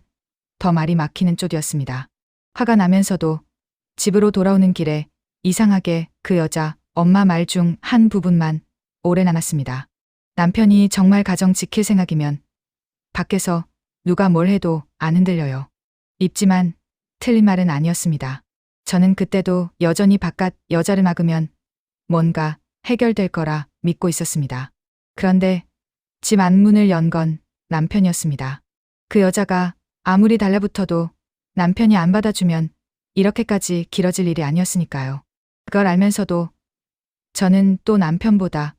B: 더 말이 막히는 쪽이었습니다. 화가 나면서도 집으로 돌아오는 길에 이상하게 그 여자 엄마 말 중 한 부분만 오래 남았습니다. 남편이 정말 가정 지킬 생각이면 밖에서 누가 뭘 해도 안 흔들려요. 입지만 틀린 말은 아니었습니다. 저는 그때도 여전히 바깥 여자를 막으면 뭔가 해결될 거라 믿고 있었습니다. 그런데 집 안문을 연 건 남편이었습니다. 그 여자가 아무리 달라붙어도 남편이 안 받아주면 이렇게까지 길어질 일이 아니었으니까요. 그걸 알면서도 저는 또 남편보다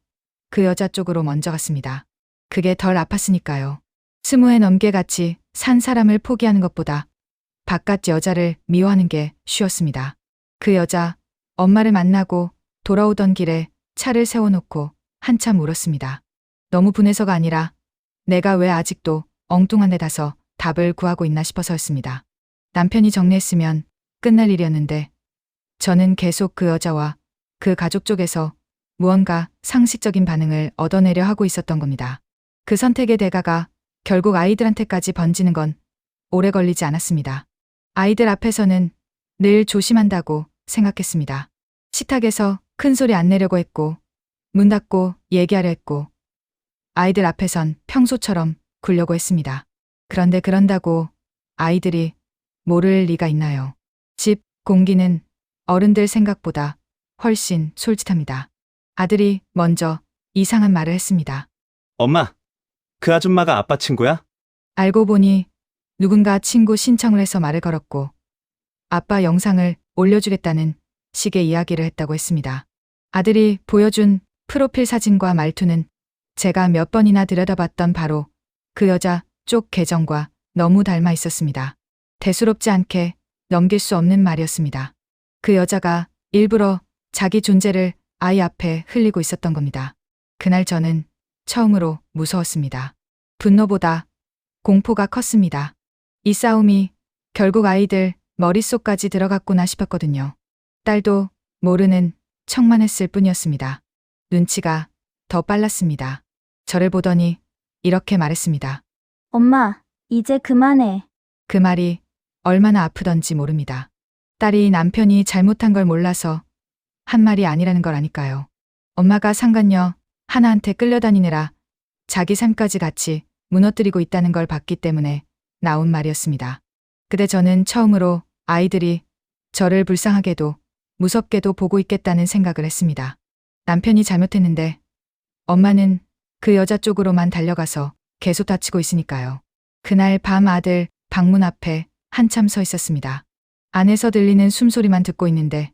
B: 그 여자 쪽으로 먼저 갔습니다. 그게 덜 아팠으니까요. 20해 넘게 같이 산 사람을 포기하는 것보다 바깥 여자를 미워하는 게 쉬웠습니다. 그 여자 엄마를 만나고 돌아오던 길에 차를 세워놓고 한참 울었습니다. 너무 분해서가 아니라 내가 왜 아직도 엉뚱한 데 가서 답을 구하고 있나 싶어서였습니다. 남편이 정리했으면 끝날 일이었는데 저는 계속 그 여자와 그 가족 쪽에서 무언가 상식적인 반응을 얻어내려 하고 있었던 겁니다. 그 선택의 대가가 결국 아이들한테까지 번지는 건 오래 걸리지 않았습니다. 아이들 앞에서는 늘 조심한다고 생각했습니다. 식탁에서 큰 소리 안 내려고 했고 문 닫고 얘기하려 했고 아이들 앞에선 평소처럼 굴려고 했습니다. 그런데 그런다고 아이들이 모를 리가 있나요? 집 공기는 어른들 생각보다 훨씬 솔직합니다. 아들이 먼저 이상한 말을 했습니다.
H: 엄마, 그 아줌마가 아빠 친구야?
B: 알고 보니 누군가 친구 신청을 해서 말을 걸었고 아빠 영상을 올려주겠다는 식의 이야기를 했다고 했습니다. 아들이 보여준 프로필 사진과 말투는 제가 몇 번이나 들여다봤던 바로 그 여자 쪽 계정과 너무 닮아 있었습니다. 대수롭지 않게 넘길 수 없는 말이었습니다. 그 여자가 일부러 자기 존재를 아이 앞에 흘리고 있었던 겁니다. 그날 저는 처음으로 무서웠습니다. 분노보다 공포가 컸습니다. 이 싸움이 결국 아이들 머릿속까지 들어갔구나 싶었거든요. 딸도 모르는 척만 했을 뿐이었습니다. 눈치가 더 빨랐습니다. 저를 보더니 이렇게 말했습니다.
F: 엄마, 이제 그만해.
B: 그 말이 얼마나 아프던지 모릅니다. 딸이 남편이 잘못한 걸 몰라서 한 말이 아니라는 걸 아니까요. 엄마가 상간녀 하나한테 끌려다니느라 자기 삶까지 같이 무너뜨리고 있다는 걸 봤기 때문에 나온 말이었습니다. 그때 저는 처음으로 아이들이 저를 불쌍하게도 무섭게도 보고 있겠다는 생각을 했습니다. 남편이 잘못했는데 엄마는 그 여자 쪽으로만 달려가서 계속 다치고 있으니까요. 그날 밤 아들 방문 앞에 한참 서 있었습니다. 안에서 들리는 숨소리만 듣고 있는데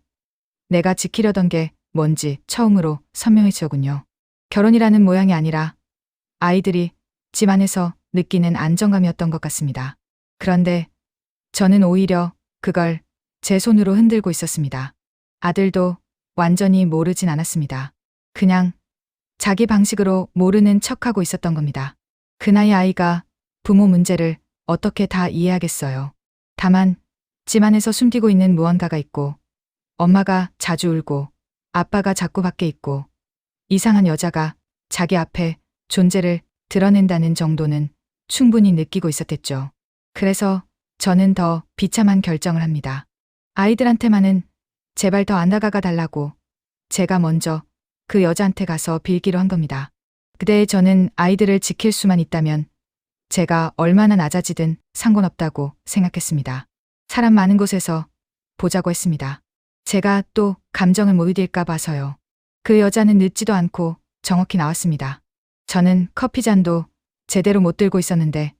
B: 내가 지키려던 게 뭔지 처음으로 선명해지더군요. 결혼이라는 모양이 아니라 아이들이 집 안에서 느끼는 안정감이었던 것 같습니다. 그런데 저는 오히려 그걸 제 손으로 흔들고 있었습니다. 아들도 완전히 모르진 않았습니다. 그냥 자기 방식으로 모르는 척하고 있었던 겁니다. 그 나이 아이가 부모 문제를 어떻게 다 이해하겠어요. 다만 집 안에서 숨기고 있는 무언가가 있고 엄마가 자주 울고 아빠가 자꾸 밖에 있고 이상한 여자가 자기 앞에 존재를 드러낸다는 정도는 충분히 느끼고 있었댔죠. 그래서 저는 더 비참한 결정을 합니다. 아이들한테만은 제발 더 안 다가가 달라고 제가 먼저 그 여자한테 가서 빌기로 한 겁니다. 그때 저는 아이들을 지킬 수만 있다면 제가 얼마나 낮아지든 상관없다고 생각했습니다. 사람 많은 곳에서 보자고 했습니다. 제가 또 감정을 못 이길까 봐서요. 그 여자는 늦지도 않고 정확히 나왔습니다. 저는 커피잔도 제대로 못 들고 있었는데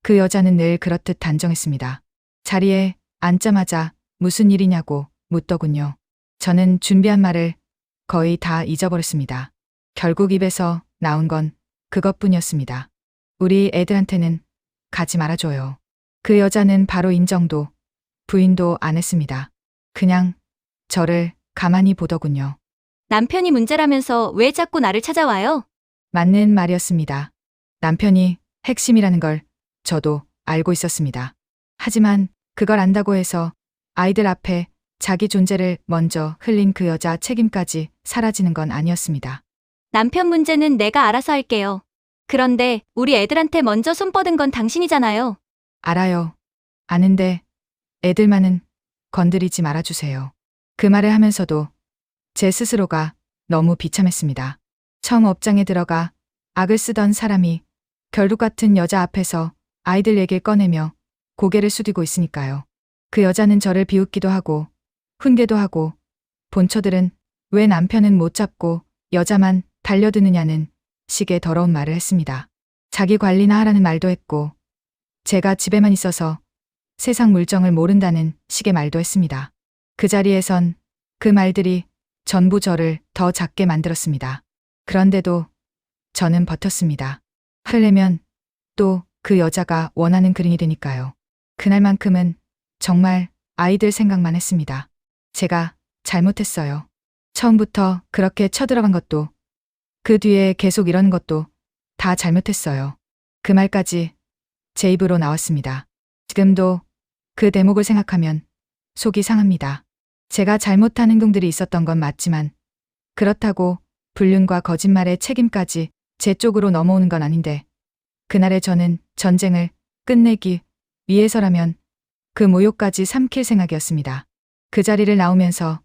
B: 그 여자는 늘 그렇듯 단정했습니다. 자리에 앉자마자 무슨 일이냐고 묻더군요. 저는 준비한 말을 거의 다 잊어버렸습니다. 결국 입에서 나온 건 그것뿐이었습니다. 우리 애들한테는 가지 말아줘요. 그 여자는 바로 인정도 부인도 안 했습니다. 그냥 저를 가만히 보더군요.
A: 남편이 문제라면서 왜 자꾸 나를 찾아와요?
B: 맞는 말이었습니다. 남편이 핵심이라는 걸 저도 알고 있었습니다. 하지만 그걸 안다고 해서 아이들 앞에 자기 존재를 먼저 흘린 그 여자 책임까지 사라지는 건 아니었습니다.
A: 남편 문제는 내가 알아서 할게요. 그런데 우리 애들한테 먼저 손 뻗은 건 당신이잖아요.
B: 알아요. 아는데 애들만은 건드리지 말아주세요. 그 말을 하면서도 제 스스로가 너무 비참했습니다. 처음 업장에 들어가 악을 쓰던 사람이 결국 같은 여자 앞에서 아이들 얘기를 꺼내며 고개를 숙이고 있으니까요. 그 여자는 저를 비웃기도 하고 훈계도 하고 본처들은 왜 남편은 못 잡고 여자만 달려드느냐는 식의 더러운 말을 했습니다. 자기 관리나 하라는 말도 했고 제가 집에만 있어서 세상 물정을 모른다는 식의 말도 했습니다. 그 자리에선 그 말들이 전부 저를 더 작게 만들었습니다. 그런데도 저는 버텼습니다. 하려면 또 그 여자가 원하는 그림이 되니까요. 그날만큼은 정말 아이들 생각만 했습니다. 제가 잘못했어요. 처음부터 그렇게 쳐들어간 것도 그 뒤에 계속 이러는 것도 다 잘못했어요. 그 말까지 제 입으로 나왔습니다. 지금도 그 대목을 생각하면 속이 상합니다. 제가 잘못한 행동들이 있었던 건 맞지만 그렇다고 불륜과 거짓말의 책임까지 제 쪽으로 넘어오는 건 아닌데 그날의 저는 전쟁을 끝내기 위해서라면 그 모욕까지 삼킬 생각이었습니다. 그 자리를 나오면서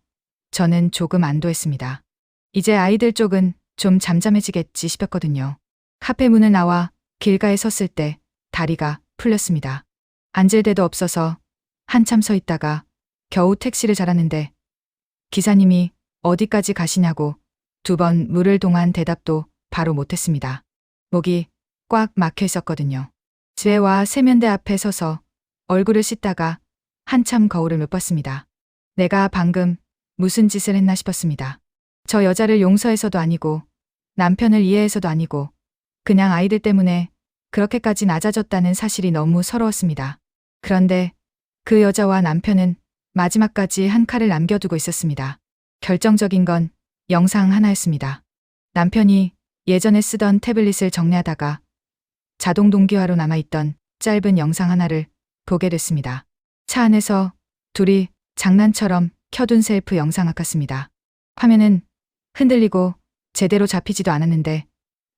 B: 저는 조금 안도했습니다. 이제 아이들 쪽은 좀 잠잠해지겠지 싶었거든요. 카페 문을 나와 길가에 섰을 때 다리가 풀렸습니다. 앉을 데도 없어서 한참 서 있다가 겨우 택시를 잡았는데 기사님이 어디까지 가시냐고 2번 물을 동한 대답도 바로 못했습니다. 목이 꽉 막혀 있었거든요. 집에 와 세면대 앞에 서서 얼굴을 씻다가 한참 거울을 못 봤습니다. 내가 방금 무슨 짓을 했나 싶었습니다. 저 여자를 용서해서도 아니고 남편을 이해해서도 아니고 그냥 아이들 때문에 그렇게까지 낮아졌다는 사실이 너무 서러웠습니다. 그런데 그 여자와 남편은 마지막까지 한 칼을 남겨두고 있었습니다. 결정적인 건 영상 하나였습니다. 남편이 예전에 쓰던 태블릿을 정리하다가 자동 동기화로 남아있던 짧은 영상 하나를 보게 됐습니다. 차 안에서 둘이 장난처럼 켜둔 셀프 영상 같았습니다. 화면은 흔들리고 제대로 잡히지도 않았는데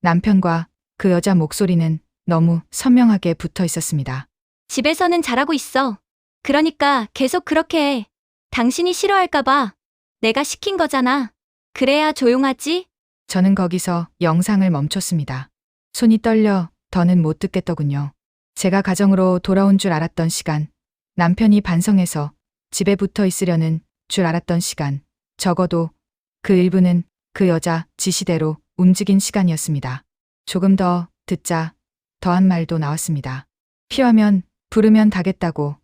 B: 남편과 그 여자 목소리는 너무 선명하게 붙어 있었습니다.
A: 집에서는 잘하고 있어. 그러니까 계속 그렇게 해. 당신이 싫어할까봐. 내가 시킨 거잖아. 그래야 조용하지?
B: 저는 거기서 영상을 멈췄습니다. 손이 떨려 더는 못 듣겠더군요. 제가 가정으로 돌아온 줄 알았던 시간, 남편이 반성해서 집에 붙어 있으려는 줄 알았던 시간, 적어도 그 일부는 그 여자 지시대로 움직인 시간이었습니다. 조금 더 듣자 더한 말도 나왔습니다. 필요하면 부르면 다겠다고.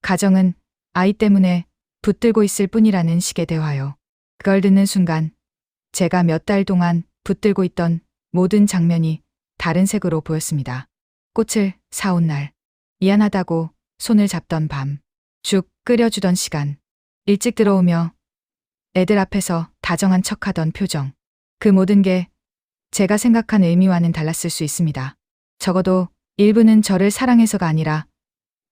B: 가정은 아이 때문에 붙들고 있을 뿐이라는 식의 대화요. 그걸 듣는 순간 제가 몇 달 동안 붙들고 있던 모든 장면이 다른 색으로 보였습니다. 꽃을 사온 날, 미안하다고 손을 잡던 밤, 죽 끓여주던 시간, 일찍 들어오며 애들 앞에서 다정한 척하던 표정. 그 모든 게 제가 생각한 의미와는 달랐을 수 있습니다. 적어도 일부는 저를 사랑해서가 아니라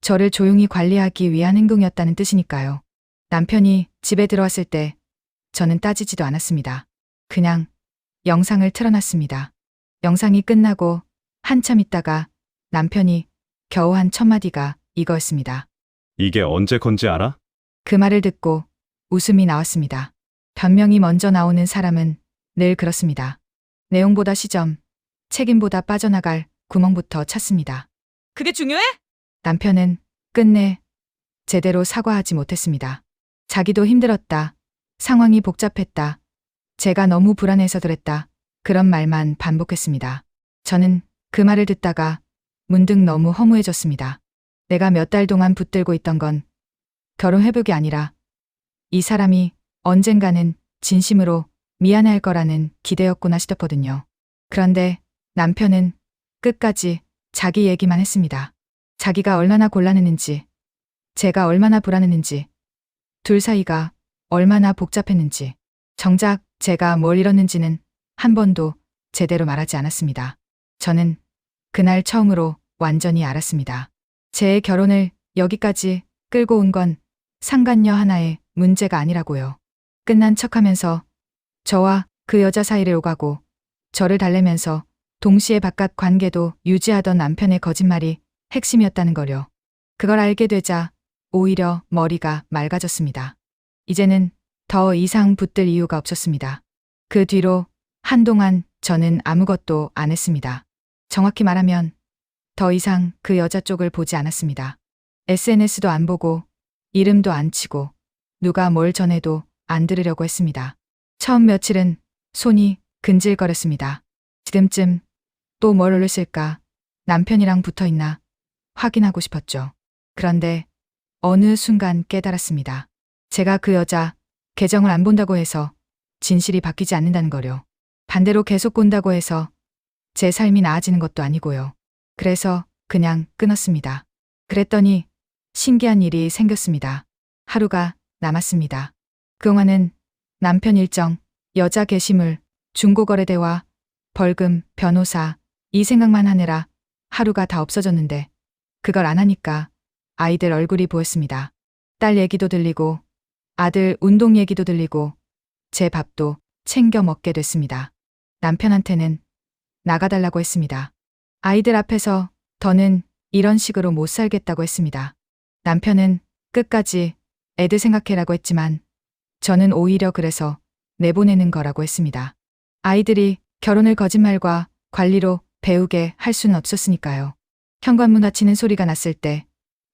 B: 저를 조용히 관리하기 위한 행동이었다는 뜻이니까요. 남편이 집에 들어왔을 때 저는 따지지도 않았습니다. 그냥 영상을 틀어놨습니다. 영상이 끝나고 한참 있다가 남편이 겨우 한 첫 마디가 이거였습니다.
D: 이게 언제 건지 알아?
B: 그 말을 듣고 웃음이 나왔습니다. 변명이 먼저 나오는 사람은 늘 그렇습니다. 내용보다 시점, 책임보다 빠져나갈 구멍부터 찾습니다.
C: 그게 중요해?
B: 남편은 끝내 제대로 사과하지 못했습니다. 자기도 힘들었다. 상황이 복잡했다. 제가 너무 불안해서 그랬다. 그런 말만 반복했습니다. 저는 그 말을 듣다가 문득 너무 허무해졌습니다. 내가 몇 달 동안 붙들고 있던 건 결혼 회복이 아니라 이 사람이 언젠가는 진심으로 미안해할 거라는 기대였구나 싶었거든요. 그런데 남편은 끝까지 자기 얘기만 했습니다. 자기가 얼마나 곤란했는지, 제가 얼마나 불안했는지, 둘 사이가 얼마나 복잡했는지, 정작 제가 뭘 잃었는지는 한 번도 제대로 말하지 않았습니다. 저는 그날 처음으로 완전히 알았습니다. 제 결혼을 여기까지 끌고 온 건 상간녀 하나의 문제가 아니라고요. 끝난 척하면서 저와 그 여자 사이를 오가고 저를 달래면서 동시에 바깥 관계도 유지하던 남편의 거짓말이 핵심이었다는 거요. 그걸 알게 되자 오히려 머리가 맑아졌습니다. 이제는 더 이상 붙들 이유가 없었습니다. 그 뒤로 한동안 저는 아무것도 안 했습니다. 정확히 말하면 더 이상 그 여자 쪽을 보지 않았습니다. SNS도 안 보고 이름도 안 치고 누가 뭘 전해도 안 들으려고 했습니다. 처음 며칠은 손이 근질거렸습니다. 지금쯤 또 뭘 올렸을까? 남편이랑 붙어 있나? 확인하고 싶었죠. 그런데 어느 순간 깨달았습니다. 제가 그 여자 계정을 안 본다고 해서 진실이 바뀌지 않는다는 거요. 반대로 계속 본다고 해서 제 삶이 나아지는 것도 아니고요. 그래서 그냥 끊었습니다. 그랬더니 신기한 일이 생겼습니다. 하루가 남았습니다. 그동안은 남편 일정, 여자 게시물, 중고거래대와 벌금, 변호사 이 생각만 하느라 하루가 다 없어졌는데 그걸 안 하니까 아이들 얼굴이 보였습니다. 딸 얘기도 들리고 아들 운동 얘기도 들리고 제 밥도 챙겨 먹게 됐습니다. 남편한테는 나가달라고 했습니다. 아이들 앞에서 더는 이런 식으로 못 살겠다고 했습니다. 남편은 끝까지 애들 생각해라고 했지만 저는 오히려 그래서 내보내는 거라고 했습니다. 아이들이 결혼을 거짓말과 관리로 배우게 할 수는 없었으니까요. 현관문 닫히는 소리가 났을 때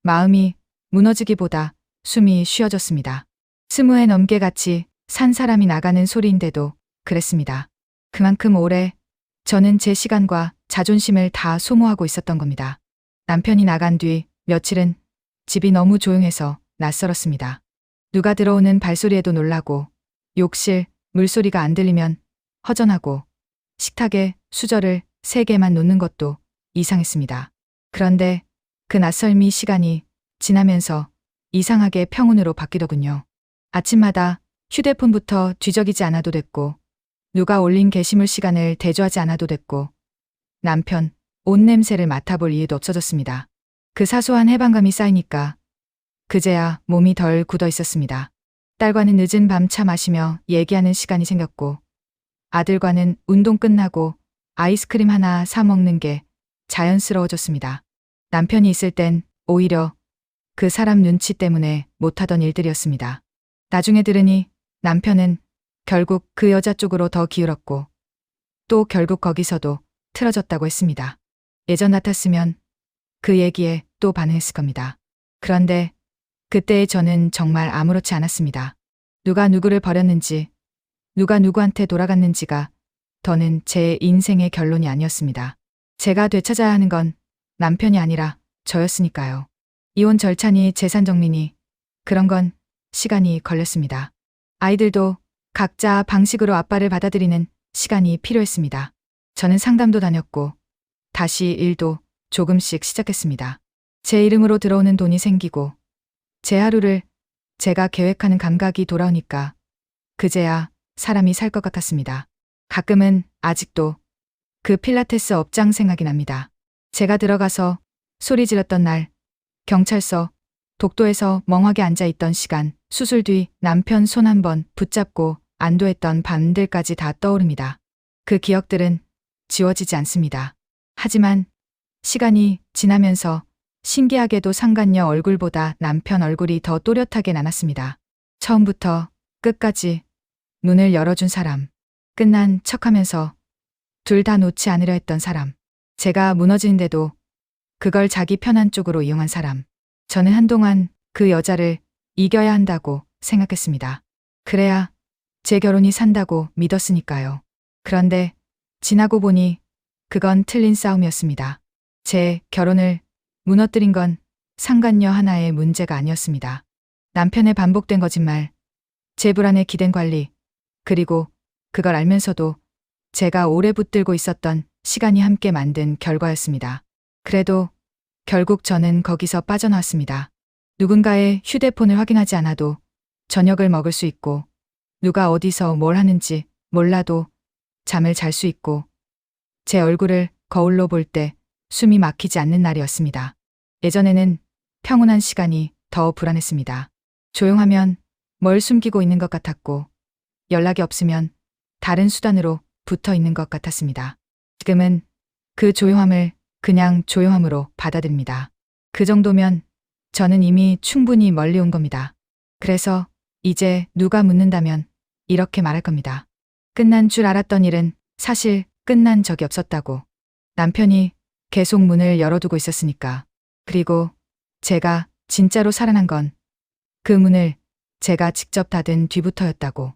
B: 마음이 무너지기보다 숨이 쉬어졌습니다. 20해 넘게 같이 산 사람이 나가는 소리인데도 그랬습니다. 그만큼 오래 저는 제 시간과 자존심을 다 소모하고 있었던 겁니다. 남편이 나간 뒤 며칠은 집이 너무 조용해서 낯설었습니다. 누가 들어오는 발소리에도 놀라고 욕실 물소리가 안 들리면 허전하고 식탁에 수저를 3개만 놓는 것도 이상했습니다. 그런데 그 낯설미 시간이 지나면서 이상하게 평온으로 바뀌더군요. 아침마다 휴대폰부터 뒤적이지 않아도 됐고 누가 올린 게시물 시간을 대조하지 않아도 됐고 남편 옷 냄새를 맡아볼 이유도 없어졌습니다. 그 사소한 해방감이 쌓이니까 그제야 몸이 덜 굳어 있었습니다. 딸과는 늦은 밤 차 마시며 얘기하는 시간이 생겼고 아들과는 운동 끝나고 아이스크림 하나 사 먹는 게 자연스러워졌습니다. 남편이 있을 땐 오히려 그 사람 눈치 때문에 못하던 일들이었습니다. 나중에 들으니 남편은 결국 그 여자 쪽으로 더 기울었고 또 결국 거기서도 틀어졌다고 했습니다. 예전 같았으면 그 얘기에 또 반응했을 겁니다. 그런데 그때의 저는 정말 아무렇지 않았습니다. 누가 누구를 버렸는지, 누가 누구한테 돌아갔는지가 더는 제 인생의 결론이 아니었습니다. 제가 되찾아야 하는 건 남편이 아니라 저였으니까요. 이혼 절차니 재산 정리니 그런 건 시간이 걸렸습니다. 아이들도 각자 방식으로 아빠를 받아들이는 시간이 필요했습니다. 저는 상담도 다녔고 다시 일도 조금씩 시작했습니다. 제 이름으로 들어오는 돈이 생기고 제 하루를 제가 계획하는 감각이 돌아오니까 그제야 사람이 살 것 같았습니다. 가끔은 아직도 그 필라테스 업장 생각이 납니다. 제가 들어가서 소리 질렀던 날, 경찰서, 독도에서 멍하게 앉아있던 시간, 수술 뒤 남편 손 한 번 붙잡고 안도했던 밤들까지 다 떠오릅니다. 그 기억들은 지워지지 않습니다. 하지만 시간이 지나면서 신기하게도 상간녀 얼굴보다 남편 얼굴이 더 또렷하게 나눴습니다. 처음부터 끝까지 문을 열어준 사람, 끝난 척하면서 둘 다 놓지 않으려 했던 사람, 제가 무너지는데도 그걸 자기 편한 쪽으로 이용한 사람. 저는 한동안 그 여자를 이겨야 한다고 생각했습니다. 그래야 제 결혼이 산다고 믿었으니까요. 그런데 지나고 보니 그건 틀린 싸움이었습니다. 제 결혼을 무너뜨린 건 상간녀 하나의 문제가 아니었습니다. 남편의 반복된 거짓말, 제 불안에 기댄 관리, 그리고 그걸 알면서도 제가 오래 붙들고 있었던 시간이 함께 만든 결과였습니다. 그래도 결국 저는 거기서 빠져나왔습니다. 누군가의 휴대폰을 확인하지 않아도 저녁을 먹을 수 있고, 누가 어디서 뭘 하는지 몰라도 잠을 잘 수 있고, 제 얼굴을 거울로 볼 때 숨이 막히지 않는 날이었습니다. 예전에는 평온한 시간이 더 불안했습니다. 조용하면 뭘 숨기고 있는 것 같았고, 연락이 없으면 다른 수단으로 붙어 있는 것 같았습니다. 지금은 그 조용함을 그냥 조용함으로 받아들입니다. 그 정도면 저는 이미 충분히 멀리 온 겁니다. 그래서 이제 누가 묻는다면 이렇게 말할 겁니다. 끝난 줄 알았던 일은 사실 끝난 적이 없었다고. 남편이 계속 문을 열어두고 있었으니까. 그리고 제가 진짜로 살아난 건 그 문을 제가 직접 닫은 뒤부터였다고.